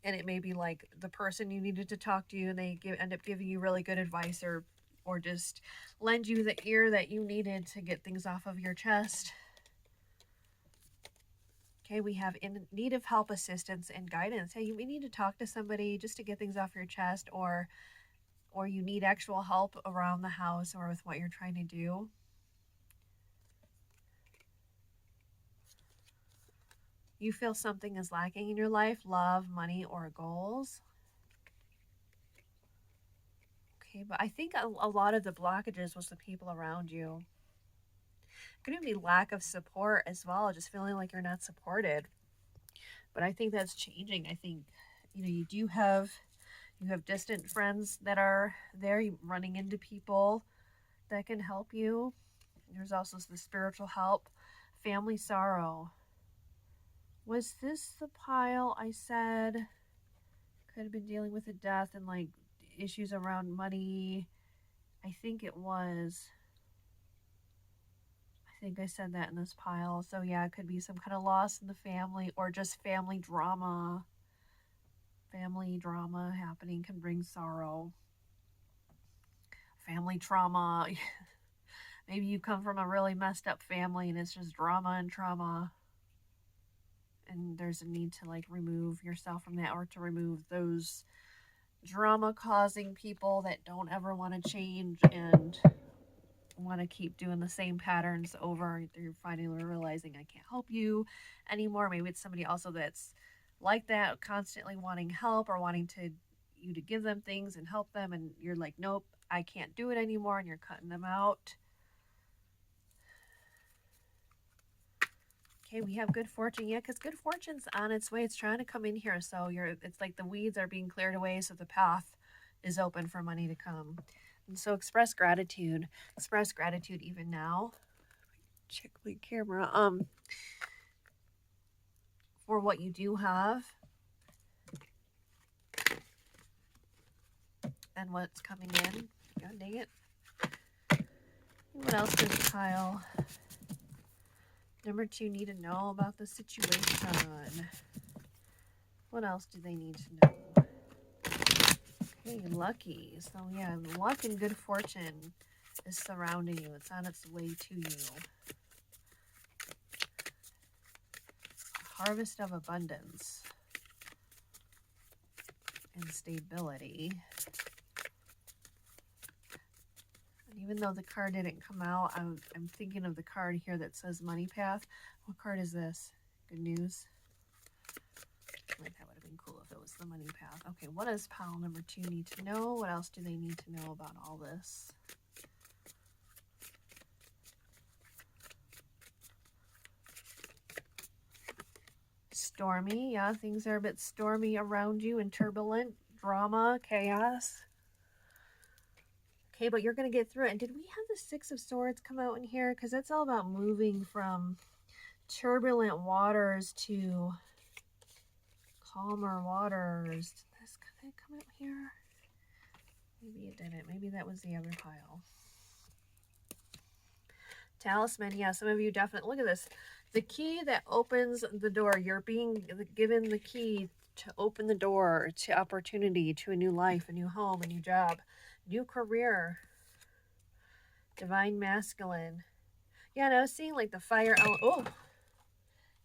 And it may be like the person you needed to talk to you and they end up giving you really good advice, or just lend you the ear that you needed to get things off of your chest. Okay, we have in need of help, assistance, and guidance. Hey, you may need to talk to somebody just to get things off your chest, or you need actual help around the house or with what you're trying to do. You feel something is lacking in your life, love, money, or goals. Okay, but I think a lot of the blockages was the people around you. Could even be lack of support as well, just feeling like you're not supported. But I think that's changing. I think, you have distant friends that are there, running into people that can help you. There's also the spiritual help, family sorrow. Was this the pile I said could have been dealing with a death and like issues around money? I think it was. I think I said that in this pile. So yeah, it could be some kind of loss in the family, or just family drama. Family drama happening can bring sorrow. Family trauma. Maybe you come from a really messed up family and it's just drama and trauma. And there's a need to like remove yourself from that, or to remove those drama causing people that don't ever want to change and want to keep doing the same patterns over. You're finally realizing I can't help you anymore. Maybe it's somebody also that's like that, constantly wanting help or wanting you to give them things and help them, and you're like, nope, I can't do it anymore, and you're cutting them out. Okay, we have good fortune. Yeah, because good fortune's on its way. It's trying to come in here. So it's like the weeds are being cleared away, so the path is open for money to come. And so express gratitude. Express gratitude even now. Check my camera. For what you do have and what's coming in. God dang it. What else does pile number 2 need to know about the situation? What else do they need to know? Okay, lucky. So yeah, luck and good fortune is surrounding you. It's on its way to you. Harvest of abundance and stability. And even though the card didn't come out, I'm thinking of the card here that says money path. What card is this? Good news. Like that would have been cool if it was the money path. Okay, what does pile number 2 need to know? What else do they need to know about all this? Stormy. Yeah, things are a bit stormy around you and turbulent. Drama, chaos. Okay, but you're going to get through it. And did we have the 6 of Swords come out in here? Because that's all about moving from turbulent waters to calmer waters. Did that come out here? Maybe it didn't. Maybe that was the other pile. Talisman. Yeah, some of you definitely. Look at this. The key that opens the door. You're being given the key to open the door to opportunity, to a new life, a new home, a new job, new career. Divine masculine. Yeah, and I was seeing like the fire element. Oh,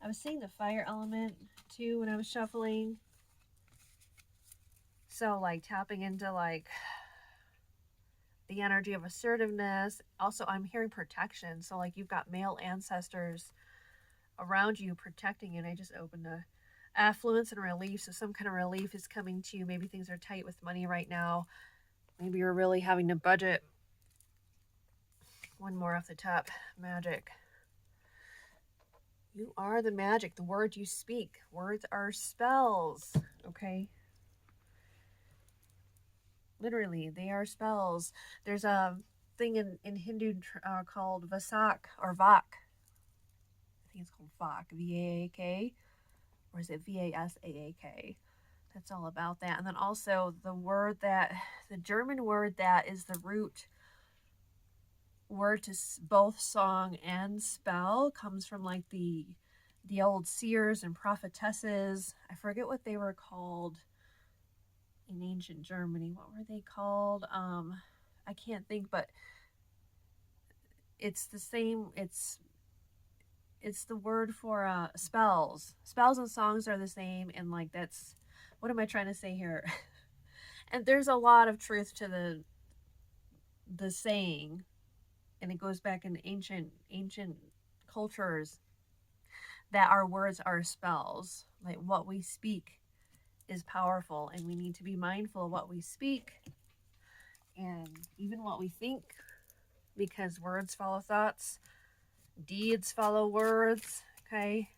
I was seeing the fire element too when I was shuffling. So like tapping into like the energy of assertiveness. Also, I'm hearing protection. So like you've got male ancestors around you protecting you. And I just opened affluence and relief. So some kind of relief is coming to you. Maybe things are tight with money right now. Maybe you're really having to budget. One more off the top. Magic. You are the magic. The words you speak. Words are spells. Okay. Literally, they are spells. There's a thing in Hindu called Vasak or Vak. I think it's called Vak. V-A-A-K. Or is it V-A-S-A-A-K? That's all about that. And then also the German word that is the root word to both song and spell comes from like the old seers and prophetesses. I forget what they were called in ancient Germany. What were they called? I can't think, but it's the same. It's the word for spells. Spells and songs are the same, and like that's what am I trying to say here? And there's a lot of truth to the saying, and it goes back in ancient cultures that our words are spells. Like what we speak is powerful, and we need to be mindful of what we speak and even what we think, because words follow thoughts, deeds follow words. Okay,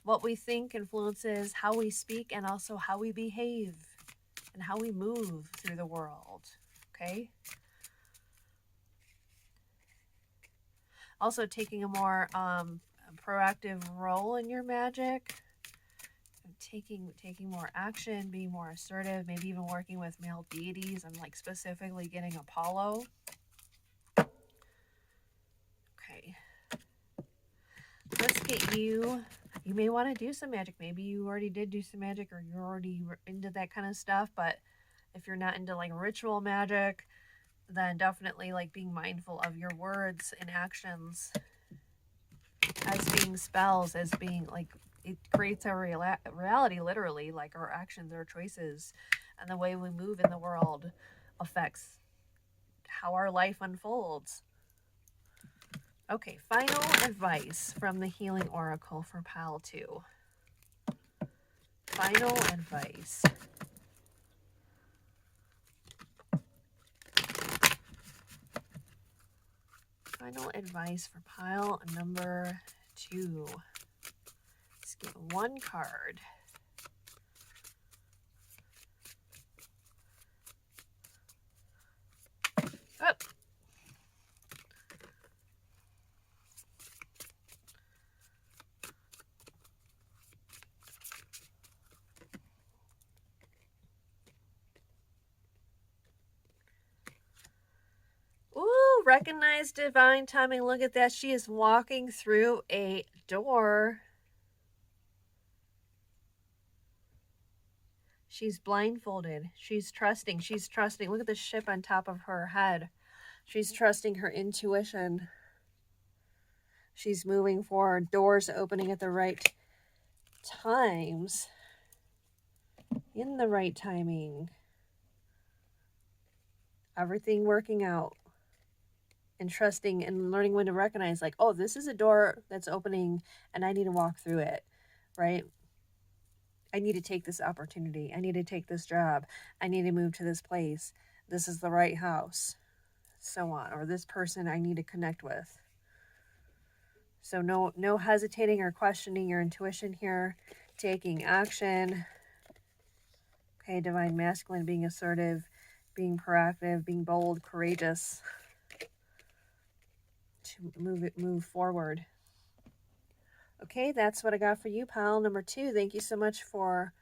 what we think influences how we speak and also how we behave and how we move through the world. Okay, also taking a more proactive role in your magic, taking more action, being more assertive, maybe even working with male deities. I'm like specifically getting Apollo. Okay, let's get you may want to do some magic. Maybe you already did do some magic, or you're already into that kind of stuff. But if you're not into like ritual magic, then definitely like being mindful of your words and actions as being spells, as being like it creates our reality, literally. Like our actions, our choices, and the way we move in the world affects how our life unfolds. Okay, final advice from the Healing Oracle for Pile 2. Final advice. Final advice for pile number 2. Let's get one card. Up. Ooh, recognize divine timing. Look at that. She is walking through a door. She's blindfolded. She's trusting. She's trusting. Look at the ship on top of her head. She's trusting her intuition. She's moving forward. Doors opening at the right times. In the right timing. Everything working out. And trusting and learning when to recognize, like, oh, this is a door that's opening and I need to walk through it, right? I need to take this opportunity. I need to take this job. I need to move to this place. This is the right house, so on. Or this person I need to connect with. So no hesitating or questioning your intuition here. Taking action. Okay, divine masculine, being assertive, being proactive, being bold, courageous. To move forward. Okay, that's what I got for you, pile number 2. Thank you so much for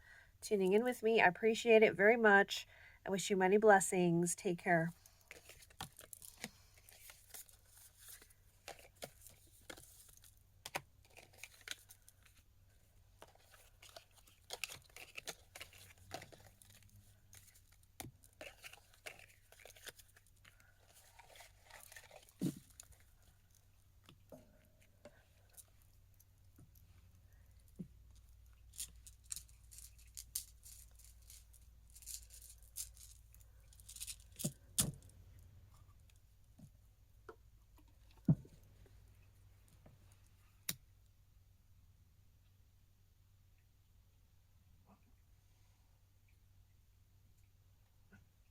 tuning in with me. I appreciate it very much. I wish you many blessings. Take care.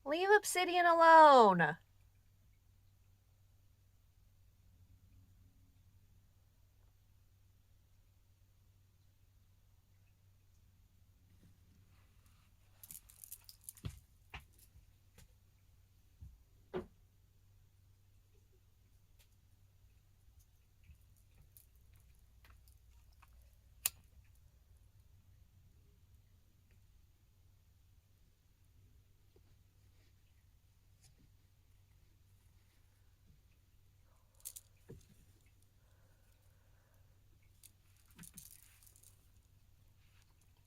Leave obsidian alone.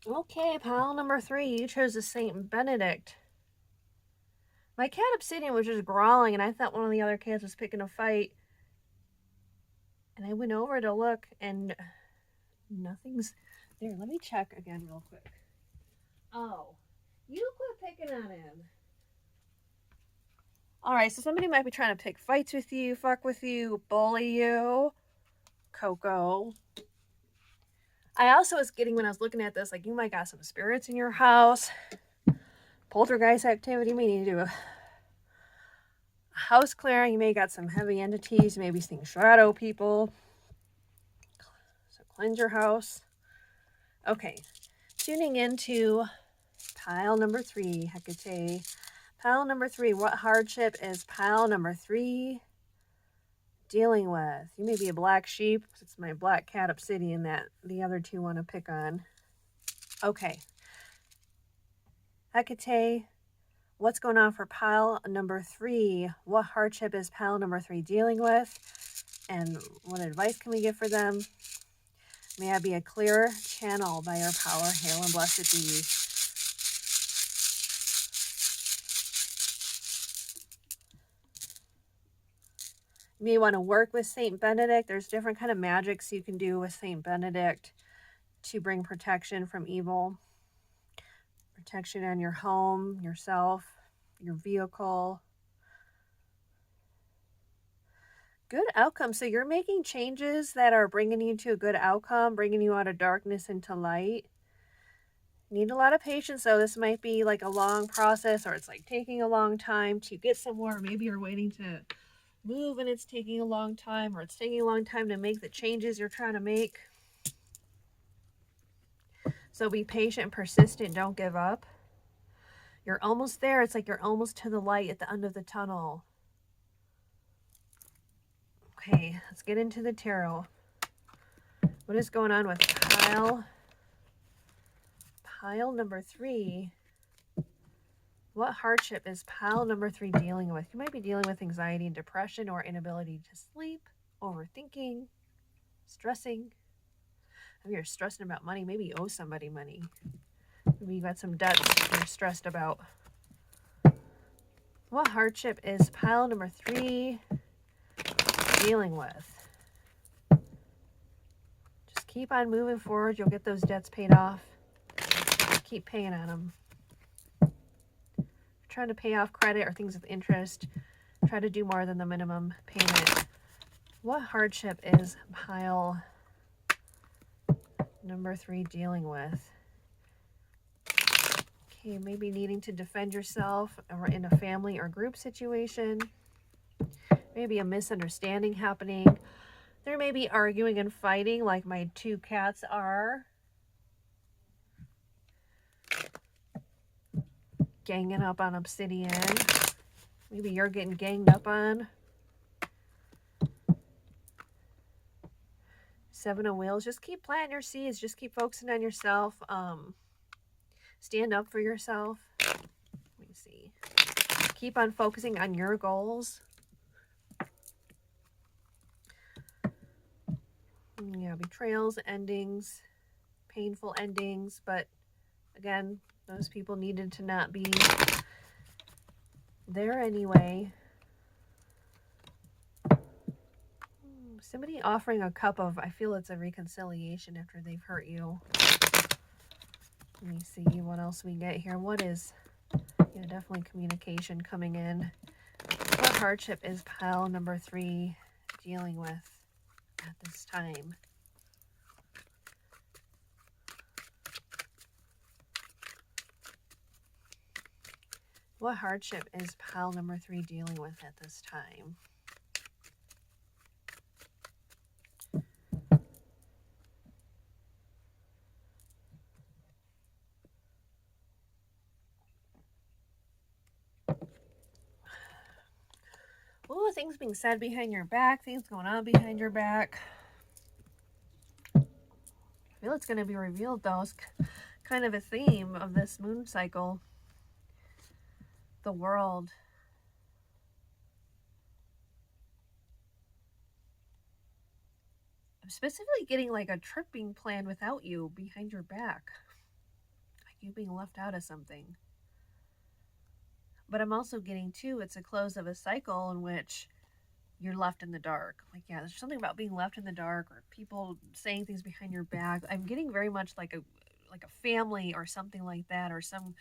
Okay, pile number 3. You chose the Saint Benedict. My cat Obsidian was just growling, and I thought one of the other cats was picking a fight. And I went over to look, and nothing's there. Let me check again real quick. Oh, you quit picking on him. Alright, so somebody might be trying to pick fights with you, fuck with you, bully you. Coco. I also was getting, when I was looking at this, like, you might got some spirits in your house. Poltergeist activity. We need to do a house clearing. You may got some heavy entities, maybe seeing shadow people. So cleanse your house. Okay, tuning into pile number 3, Hecate. Pile number 3, what hardship is pile number 3 dealing with? You may be a black sheep. It's my black cat Obsidian that the other two want to pick on. Okay. Hecate, what's going on for pile number 3? What hardship is pile number 3 dealing with? And what advice can we give for them? May I be a clear channel by your power. Hail and blessed be. You may want to work with Saint Benedict. There's different kind of magics you can do with Saint Benedict to bring protection from evil. Protection on your home, yourself, your vehicle. Good outcome. So you're making changes that are bringing you to a good outcome, bringing you out of darkness into light. You need a lot of patience, though. This might be like a long process, or it's like taking a long time to get somewhere. Maybe you're waiting to move and it's taking a long time, or it's taking a long time to make the changes you're trying to make. So be patient and persistent. Don't give up. You're almost there. It's like you're almost to the light at the end of the tunnel. Okay, let's get into the tarot. What is going on with pile number 3? What hardship is pile number 3 dealing with? You might be dealing with anxiety and depression, or inability to sleep, overthinking, stressing. Maybe you're stressing about money. Maybe you owe somebody money. Maybe you got some debts you're stressed about. What hardship is pile number 3 dealing with? Just keep on moving forward. You'll get those debts paid off. Keep paying on them. Trying to pay off credit or things with interest. Try to do more than the minimum payment. What hardship is pile number 3 dealing with? Okay, maybe needing to defend yourself or in a family or group situation. Maybe a misunderstanding happening. There may be arguing and fighting like my 2 cats are. Ganging up on Obsidian. Maybe you're getting ganged up on. 7 of Wheels. Just keep planting your seeds. Just keep focusing on yourself. Stand up for yourself. Let me see. Keep on focusing on your goals. Yeah, betrayals, endings, painful endings. But again, those people needed to not be there anyway. Somebody offering a cup of, I feel it's a reconciliation after they've hurt you. Let me see what else we get here. What is, yeah, definitely communication coming in. What hardship is pile number 3 dealing with at this time? What hardship is pile number 3 dealing with at this time? Ooh, things being said behind your back, things going on behind your back. I feel it's going to be revealed, though. It's kind of a theme of this moon cycle. The world. I'm specifically getting like a trip being planned without you behind your back. Like you being left out of something. But I'm also getting, too, it's a close of a cycle in which you're left in the dark. Like, yeah, there's something about being left in the dark or people saying things behind your back. I'm getting very much like a family or something like that, or some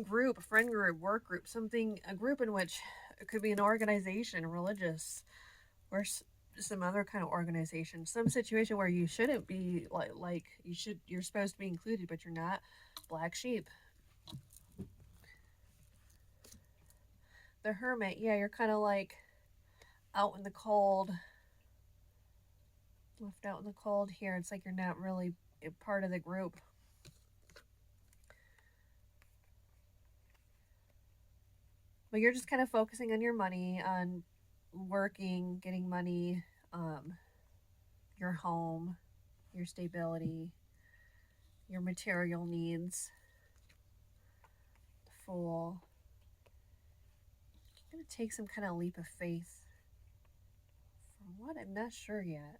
group, a friend group, work group, something, a group in which it could be an organization, religious, or some other kind of organization, some situation where you shouldn't be like you're supposed to be included, but you're not. Black sheep. The hermit, yeah, you're kind of like out in the cold, left out in the cold here. It's like you're not really a part of the group. But you're just kind of focusing on your money, on working, getting money, your home, your stability, your material needs. The Fool. I'm going to take some kind of leap of faith. For what? I'm not sure yet.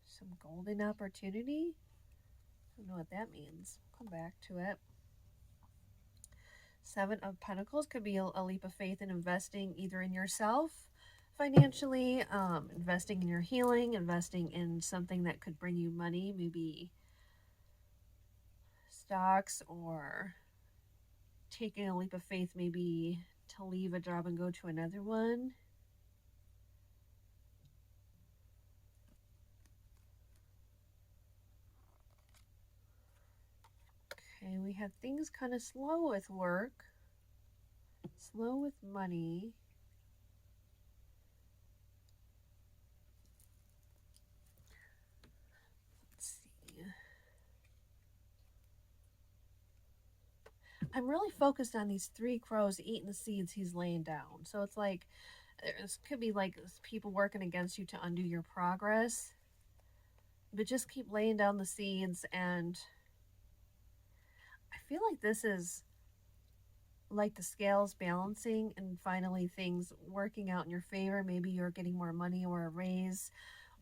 Some golden opportunity? I don't know what that means. Come back to it. 7 of Pentacles could be a leap of faith in investing either in yourself financially, investing in your healing, investing in something that could bring you money, maybe stocks, or taking a leap of faith maybe to leave a job and go to another one. Okay, we have things kind of slow with work, slow with money. Let's see. I'm really focused on these 3 crows eating the seeds he's laying down. So it's like, this could be like people working against you to undo your progress. But just keep laying down the seeds, and I feel like this is like the scales balancing and finally things working out in your favor. Maybe you're getting more money or a raise,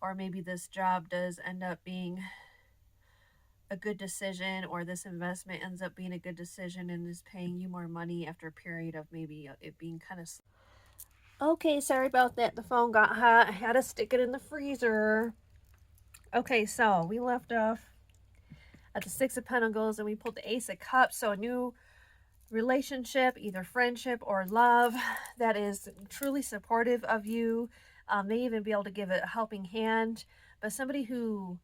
or maybe this job does end up being a good decision, or this investment ends up being a good decision and is paying you more money after a period of maybe it being kind of... Okay, sorry about that. The phone got hot. I had to stick it in the freezer. Okay, so we left off at the 6 of Pentacles and we pulled the Ace of Cups. So a new relationship, either friendship or love, that is truly supportive of you. May even be able to give a helping hand, but somebody who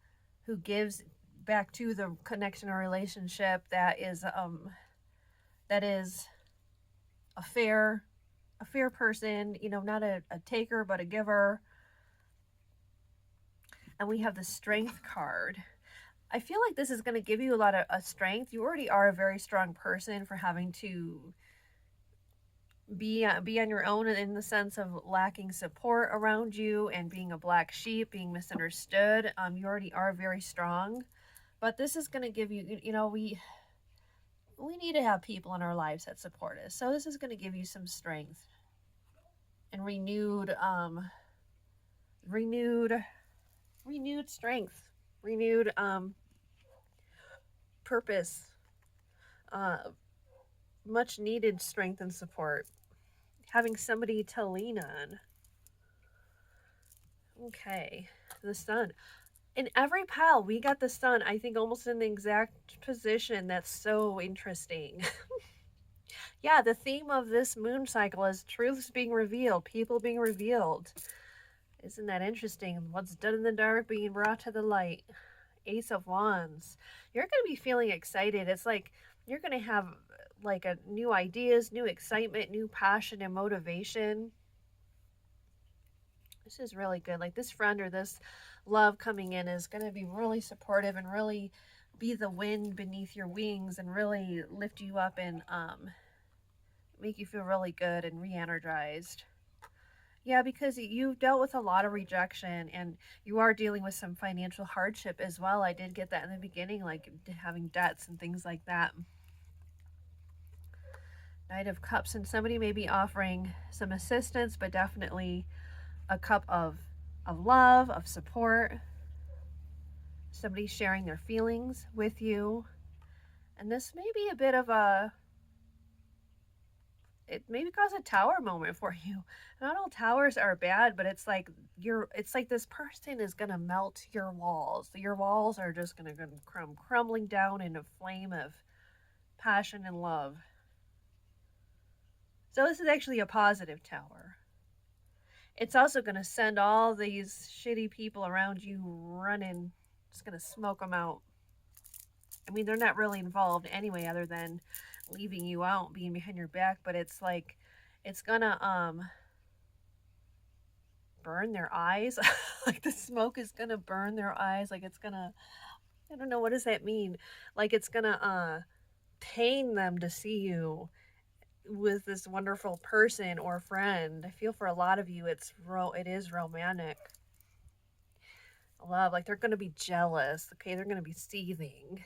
gives back to the connection or relationship that is a fair person, you know, not a taker but a giver. And we have the Strength card. I feel like this is going to give you a lot of strength. You already are a very strong person for having to be on your own, in the sense of lacking support around you and being a black sheep, being misunderstood. You already are very strong, but this is going to give you, you know, we need to have people in our lives that support us. So this is going to give you some strength and renewed strength, renewed purpose, much needed strength and support, having somebody to lean on. Okay, the Sun. In every pile, we got the Sun, I think, almost in the exact position. That's so interesting. Yeah, the theme of this moon cycle is truths being revealed, people being revealed. Isn't that interesting? What's done in the dark being brought to the light. Ace of Wands. You're going to be feeling excited. It's like you're going to have like a new ideas, new excitement, new passion and motivation. This is really good. Like this friend or this love coming in is going to be really supportive and really be the wind beneath your wings and really lift you up and make you feel really good and re-energized. Yeah, because you've dealt with a lot of rejection and you are dealing with some financial hardship as well. I did get that in the beginning, like having debts and things like that. Knight of Cups, and somebody may be offering some assistance, but definitely a cup of love, of support. Somebody sharing their feelings with you. And this may be a bit of it maybe cause a tower moment for you. Not all towers are bad, but it's like this person is gonna melt your walls. Your walls are just gonna come crumbling down in a flame of passion and love. So this is actually a positive tower. It's also gonna send all these shitty people around you running. It's gonna smoke them out. I mean, they're not really involved anyway, other than leaving you out, being behind your back, but it's like it's gonna burn their eyes. Like the smoke is gonna burn their eyes. Like it's gonna, I don't know, what does that mean? Like it's gonna pain them to see you with this wonderful person or friend. I feel for a lot of you it is romantic love. Like they're gonna be jealous. Okay, they're gonna be seething.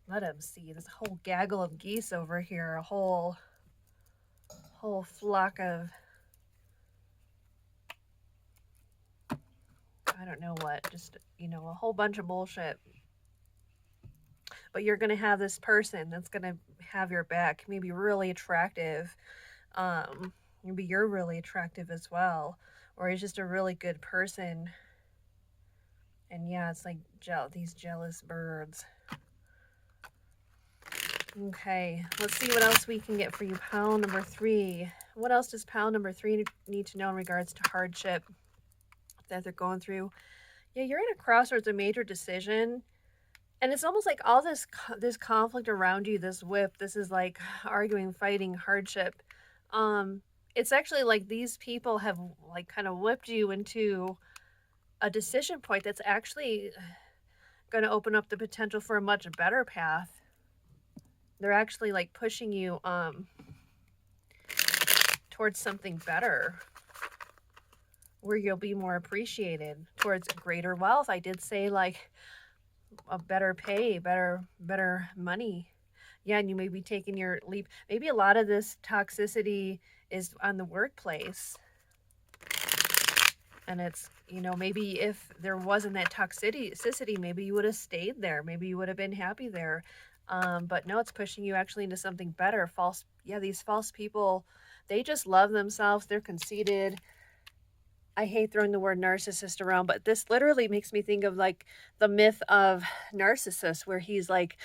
Let them see this whole gaggle of geese over here, a whole flock of, I don't know what, just, a whole bunch of bullshit. But you're going to have this person that's going to have your back, maybe really attractive. Maybe you're really attractive as well, or he's just a really good person. And yeah, it's like these jealous birds. Okay, let's see what else we can get for you. Pile number 3. What else does pile number 3 need to know in regards to hardship that they're going through? Yeah, you're in a crossroads, a major decision. And it's almost like all this conflict around you, this whip, this is like arguing, fighting, hardship. It's actually like these people have like kind of whipped you into a decision point that's actually going to open up the potential for a much better path. They're actually like pushing you towards something better, where you'll be more appreciated, towards greater wealth. I did say like a better pay, better money. Yeah, and you may be taking your leap. Maybe a lot of this toxicity is on the workplace. And it's, maybe if there wasn't that toxicity, maybe you would have stayed there. Maybe you would have been happy there. But no, it's pushing you actually into something better. These false people, they just love themselves. They're conceited. I hate throwing the word narcissist around, but this literally makes me think of like the myth of Narcissus, where he's like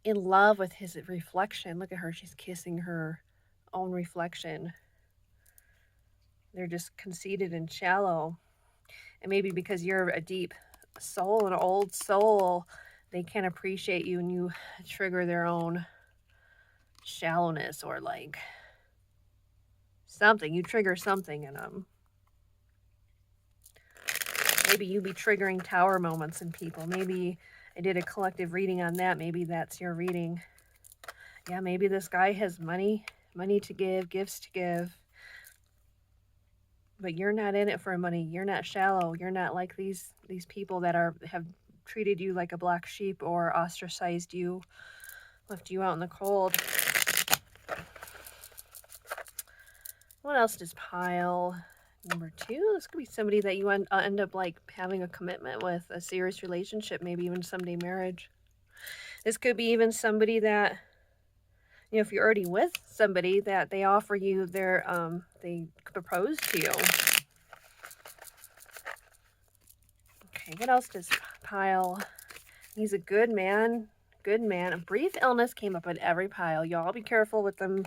in love with his reflection. Look at her. She's kissing her own reflection. They're just conceited and shallow. And maybe because you're a deep soul, an old soul, they can't appreciate you and you trigger their own shallowness, or like something. You trigger something in them. Maybe you be triggering tower moments in people. Maybe I did a collective reading on that. Maybe that's your reading. Yeah, maybe this guy has money to give, gifts to give. But you're not in it for money. You're not shallow. You're not like these people that have treated you like a black sheep or ostracized you, left you out in the cold. What else does pile number 2? This could be somebody that you end up like having a commitment with, a serious relationship, maybe even someday marriage. This could be even somebody that, if you're already with somebody, that they offer you they propose to you. Okay, what else does pile? He's a good man. Good man. A brief illness came up in every pile. Y'all be careful with them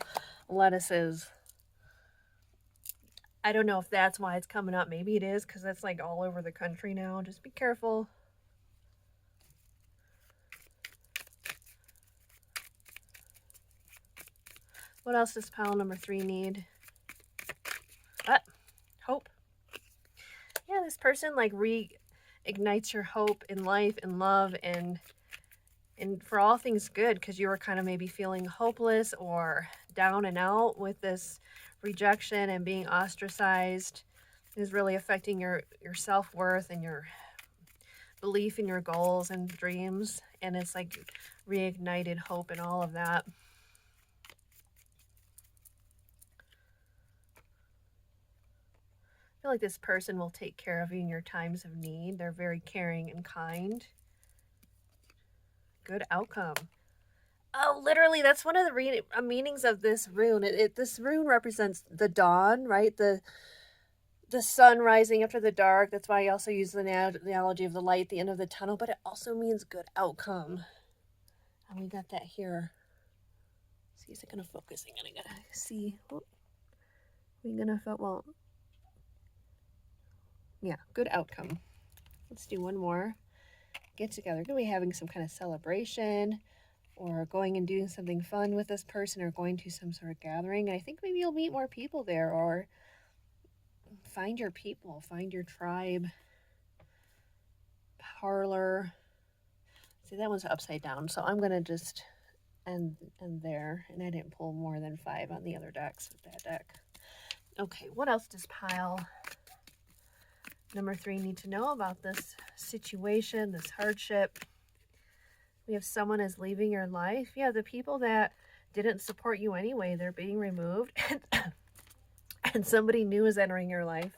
lettuces. I don't know if that's why it's coming up. Maybe it is because that's like all over the country now. Just be careful. What else does pile number 3 need? Hope. Yeah, this person like reignites your hope in life and love and for all things good, because you were kind of maybe feeling hopeless or down and out with this rejection and being ostracized. Is really affecting your self-worth and your belief in your goals and dreams, and it's like reignited hope and all of that. I feel like this person will take care of you in your times of need. They're very caring and kind. Good outcome. Oh, literally, that's one of the meanings of this rune. This rune represents the dawn, right? The sun rising after the dark. That's why I also use the analogy of the light at the end of the tunnel, but it also means good outcome. And we got that here. See, is it going to focus? I'm going to see. Oh, we're going to well, yeah, good outcome. Let's do one more. Get together. We're going to be having some kind of celebration or going and doing something fun with this person or going to some sort of gathering. And I think maybe you'll meet more people there or find your people, find your tribe, parlor. See, that one's upside down, so I'm going to just end there. And I didn't pull more than 5 on the other decks with that deck. Okay, what else does pile number 3 need to know about this situation, this hardship? We have someone is leaving your life. Yeah, the people that didn't support you anyway, they're being removed. And somebody new is entering your life.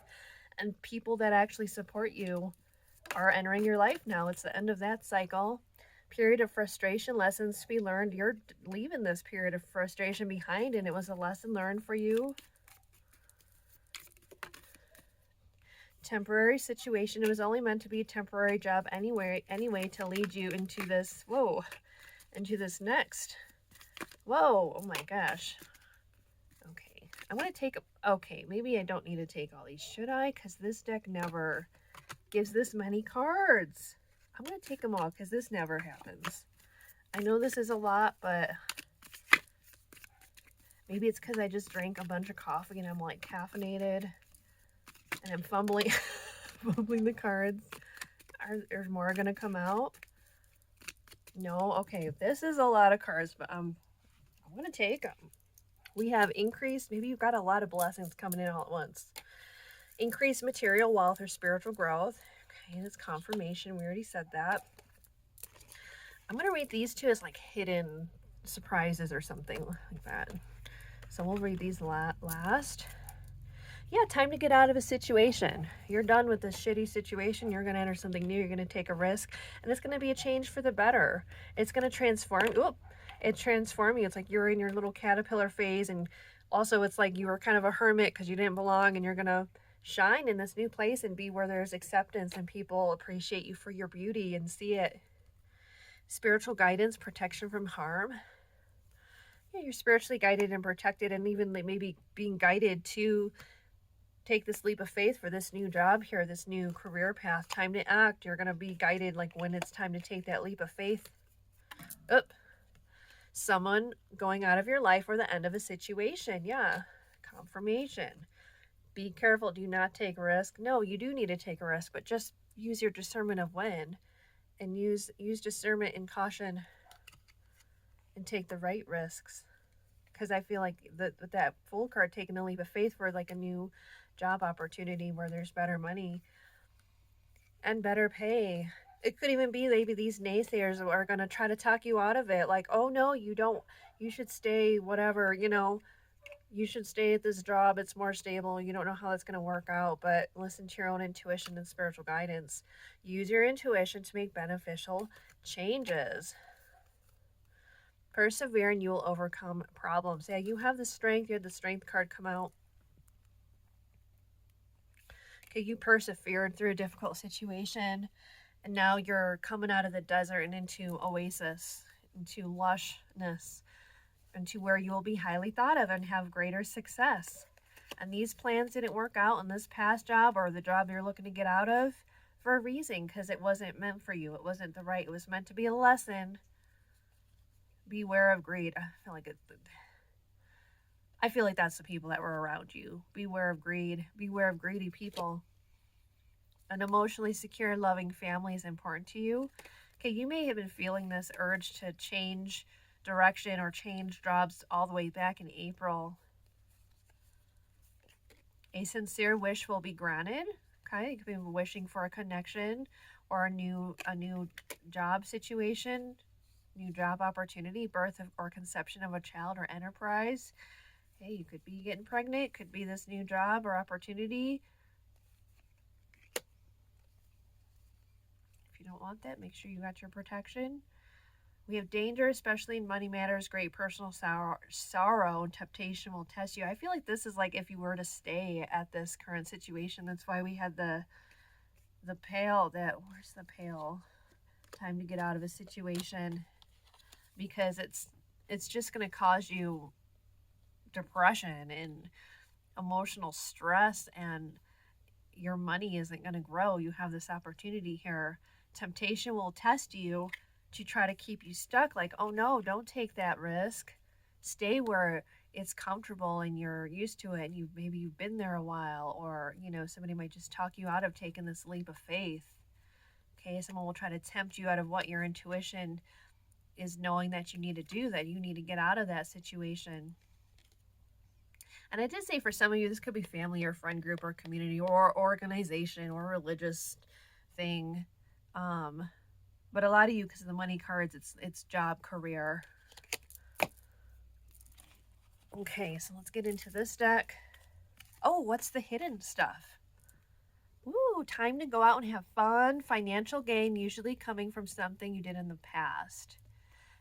And people that actually support you are entering your life now. It's the end of that cycle. Period of frustration, lessons to be learned. You're leaving this period of frustration behind, and it was a lesson learned for you. Temporary situation. It was only meant to be a temporary job anyway to lead you into this, into this next. Whoa, oh my gosh. Okay, I want to take, okay, maybe I don't need to take all these, should I? Because this deck never gives this many cards. I'm going to take them all because this never happens. I know this is a lot, but maybe it's because I just drank a bunch of coffee and I'm like caffeinated. And I'm fumbling the cards. Are more going to come out? No? Okay, this is a lot of cards, but I'm going to take them. We have increased, maybe you've got a lot of blessings coming in all at once. Increased material wealth or spiritual growth. Okay, that's confirmation. We already said that. I'm going to read these two as like hidden surprises or something like that. So we'll read these last. Yeah, time to get out of a situation. You're done with this shitty situation. You're going to enter something new. You're going to take a risk. And it's going to be a change for the better. It's going to transform. It's transforming. It's like you're in your little caterpillar phase. And also it's like you were kind of a hermit because you didn't belong. And you're going to shine in this new place and be where there's acceptance and people appreciate you for your beauty and see it. Spiritual guidance, protection from harm. Yeah, you're spiritually guided and protected, and even maybe being guided to take this leap of faith for this new job here, this new career path. Time to act. You're going to be guided like when it's time to take that leap of faith. Someone going out of your life or the end of a situation. Yeah, confirmation. Be careful. Do not take a risk. No, you do need to take a risk, but just use your discernment of when, and use discernment and caution and take the right risks. Because I feel like that Fool card, taking a leap of faith for like a new job opportunity where there's better money and better pay. It could even be maybe these naysayers are going to try to talk you out of it. Like, oh no, you don't, you should stay, whatever, you should stay at this job. It's more stable. You don't know how it's going to work out, but listen to your own intuition and spiritual guidance. Use your intuition to make beneficial changes. Persevere and you will overcome problems. Yeah, you have the strength. You had the strength card come out. Okay, you persevered through a difficult situation, and now you're coming out of the desert and into oasis, into lushness, into where you will be highly thought of and have greater success. And these plans didn't work out in this past job or the job you're looking to get out of for a reason, because it wasn't meant for you. It wasn't the right. It was meant to be a lesson. Beware of greed. I feel like that's the people that were around you. Beware of greed. Beware of greedy people. An emotionally secure, loving family is important to you. Okay, you may have been feeling this urge to change direction or change jobs all the way back in April. A sincere wish will be granted. Okay, you could be wishing for a connection or a new job situation, new job opportunity, birth of, or conception of a child or enterprise. Hey, you could be getting pregnant, could be this new job or opportunity. If you don't want that, make sure you got your protection. We have danger, especially in money matters. Great personal sorrow and temptation will test you. I feel like this is like if you were to stay at this current situation. That's why we had the pail. Where's the pail? Time to get out of a situation, because it's just going to cause you depression and emotional stress, and your money isn't going to grow. You have this opportunity here. Temptation will test you to try to keep you stuck, like, oh no, don't take that risk. Stay where it's comfortable and you're used to it, and maybe you've been there a while, or somebody might just talk you out of taking this leap of faith. Okay, someone will try to tempt you out of what your intuition is knowing that you need to do, that you need to get out of that situation. And I did say for some of you, this could be family or friend group or community or organization or religious thing. But a lot of you, because of the money cards, it's job, career. Okay, so let's get into this deck. Oh, what's the hidden stuff? Ooh, time to go out and have fun. Financial gain, usually coming from something you did in the past.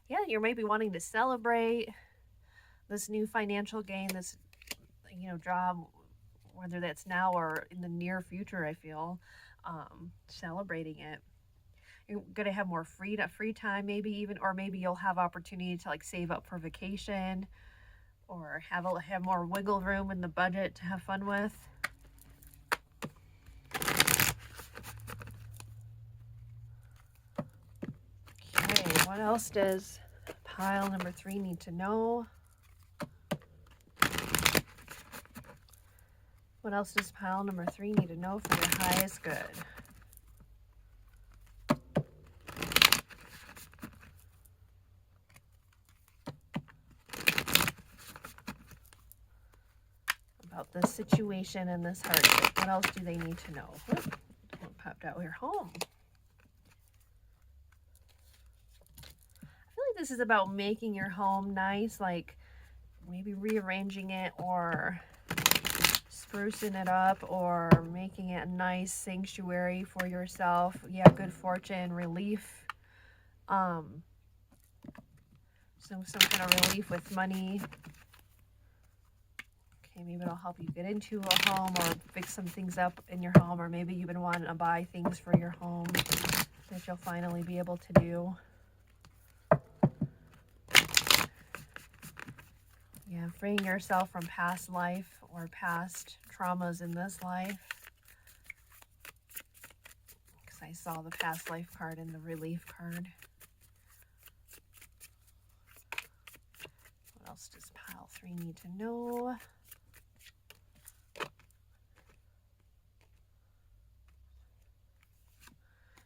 Yeah, you might be wanting to celebrate this new financial gain, this job, whether that's now or in the near future. I feel celebrating it. You're gonna have more free time, maybe you'll have opportunity to like save up for vacation, or have more wiggle room in the budget to have fun with. Okay, what else does pile number 3 need to know? What else does pile number 3 need to know for your highest good? About this situation and this hardship. What else do they need to know? What popped out here? Home. I feel like this is about making your home nice, like maybe rearranging it or sprucing it up, or making it a nice sanctuary for yourself. Yeah, good fortune, relief. Some kind of relief with money. Okay, maybe it'll help you get into a home or fix some things up in your home, or maybe you've been wanting to buy things for your home that you'll finally be able to do. Yeah, freeing yourself from past life or past traumas in this life. Because I saw the past life card and the relief card. What else does pile 3 need to know?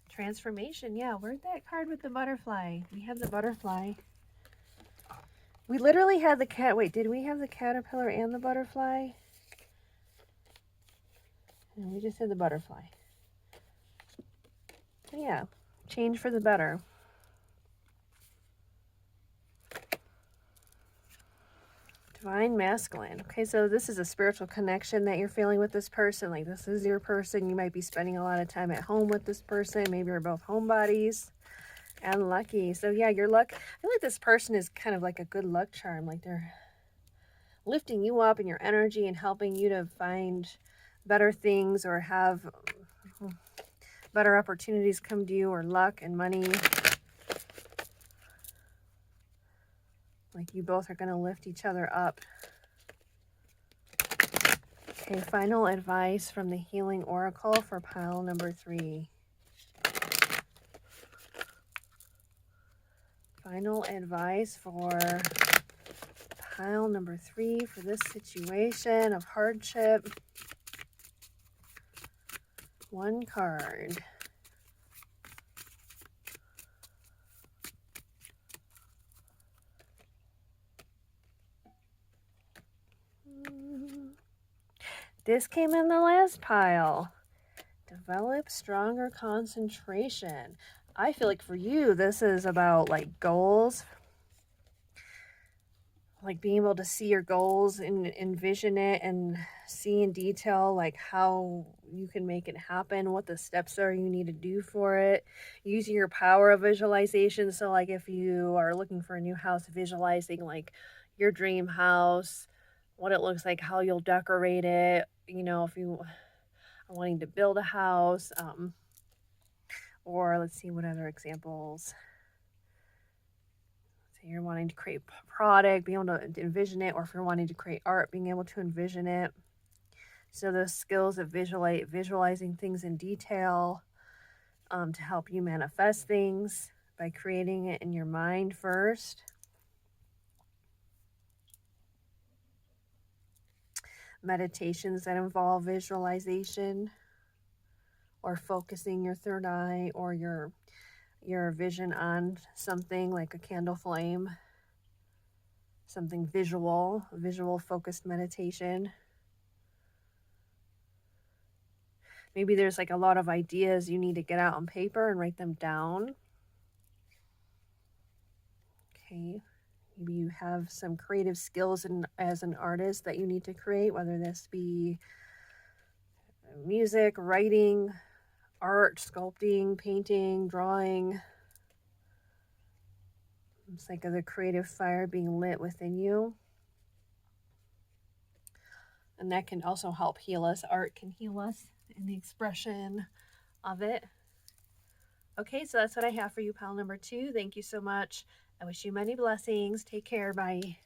Transformation. Yeah, where'd that card with the butterfly? We have the butterfly. We literally had the cat. Wait, did we have the caterpillar and the butterfly? And we just had the butterfly. Yeah, change for the better. Divine masculine. Okay, so this is a spiritual connection that you're feeling with this person. Like, this is your person. You might be spending a lot of time at home with this person. Maybe you're both homebodies. And lucky. So yeah, your luck. I feel like this person is kind of like a good luck charm. Like, they're lifting you up in your energy and helping you to find better things or have better opportunities come to you, or luck and money. Like, you both are going to lift each other up. Okay, final advice from the Healing Oracle for pile number 3. Final advice for pile number 3 for this situation of hardship. One card. This came in the last pile. Develop stronger concentration. I feel like for you, this is about like goals, like being able to see your goals and envision it and see in detail like how you can make it happen, what the steps are you need to do for it, using your power of visualization. So like if you are looking for a new house, visualizing like your dream house, what it looks like, how you'll decorate it, you know, if you are wanting to build a house, or let's see what other examples. So you're wanting to create product, being able to envision it, or if you're wanting to create art, being able to envision it. So those skills of visualizing things in detail to help you manifest things by creating it in your mind first. Meditations that involve visualization or focusing your third eye or your vision on something like a candle flame, something visual focused meditation. Maybe there's like a lot of ideas you need to get out on paper and write them down. Okay, maybe you have some creative skills as an artist that you need to create, whether this be music, writing, art, sculpting, painting, drawing. It's like the creative fire being lit within you. And that can also help heal us. Art can heal us in the expression of it. Okay, so that's what I have for you, pile number 2. Thank you so much. I wish you many blessings. Take care. Bye.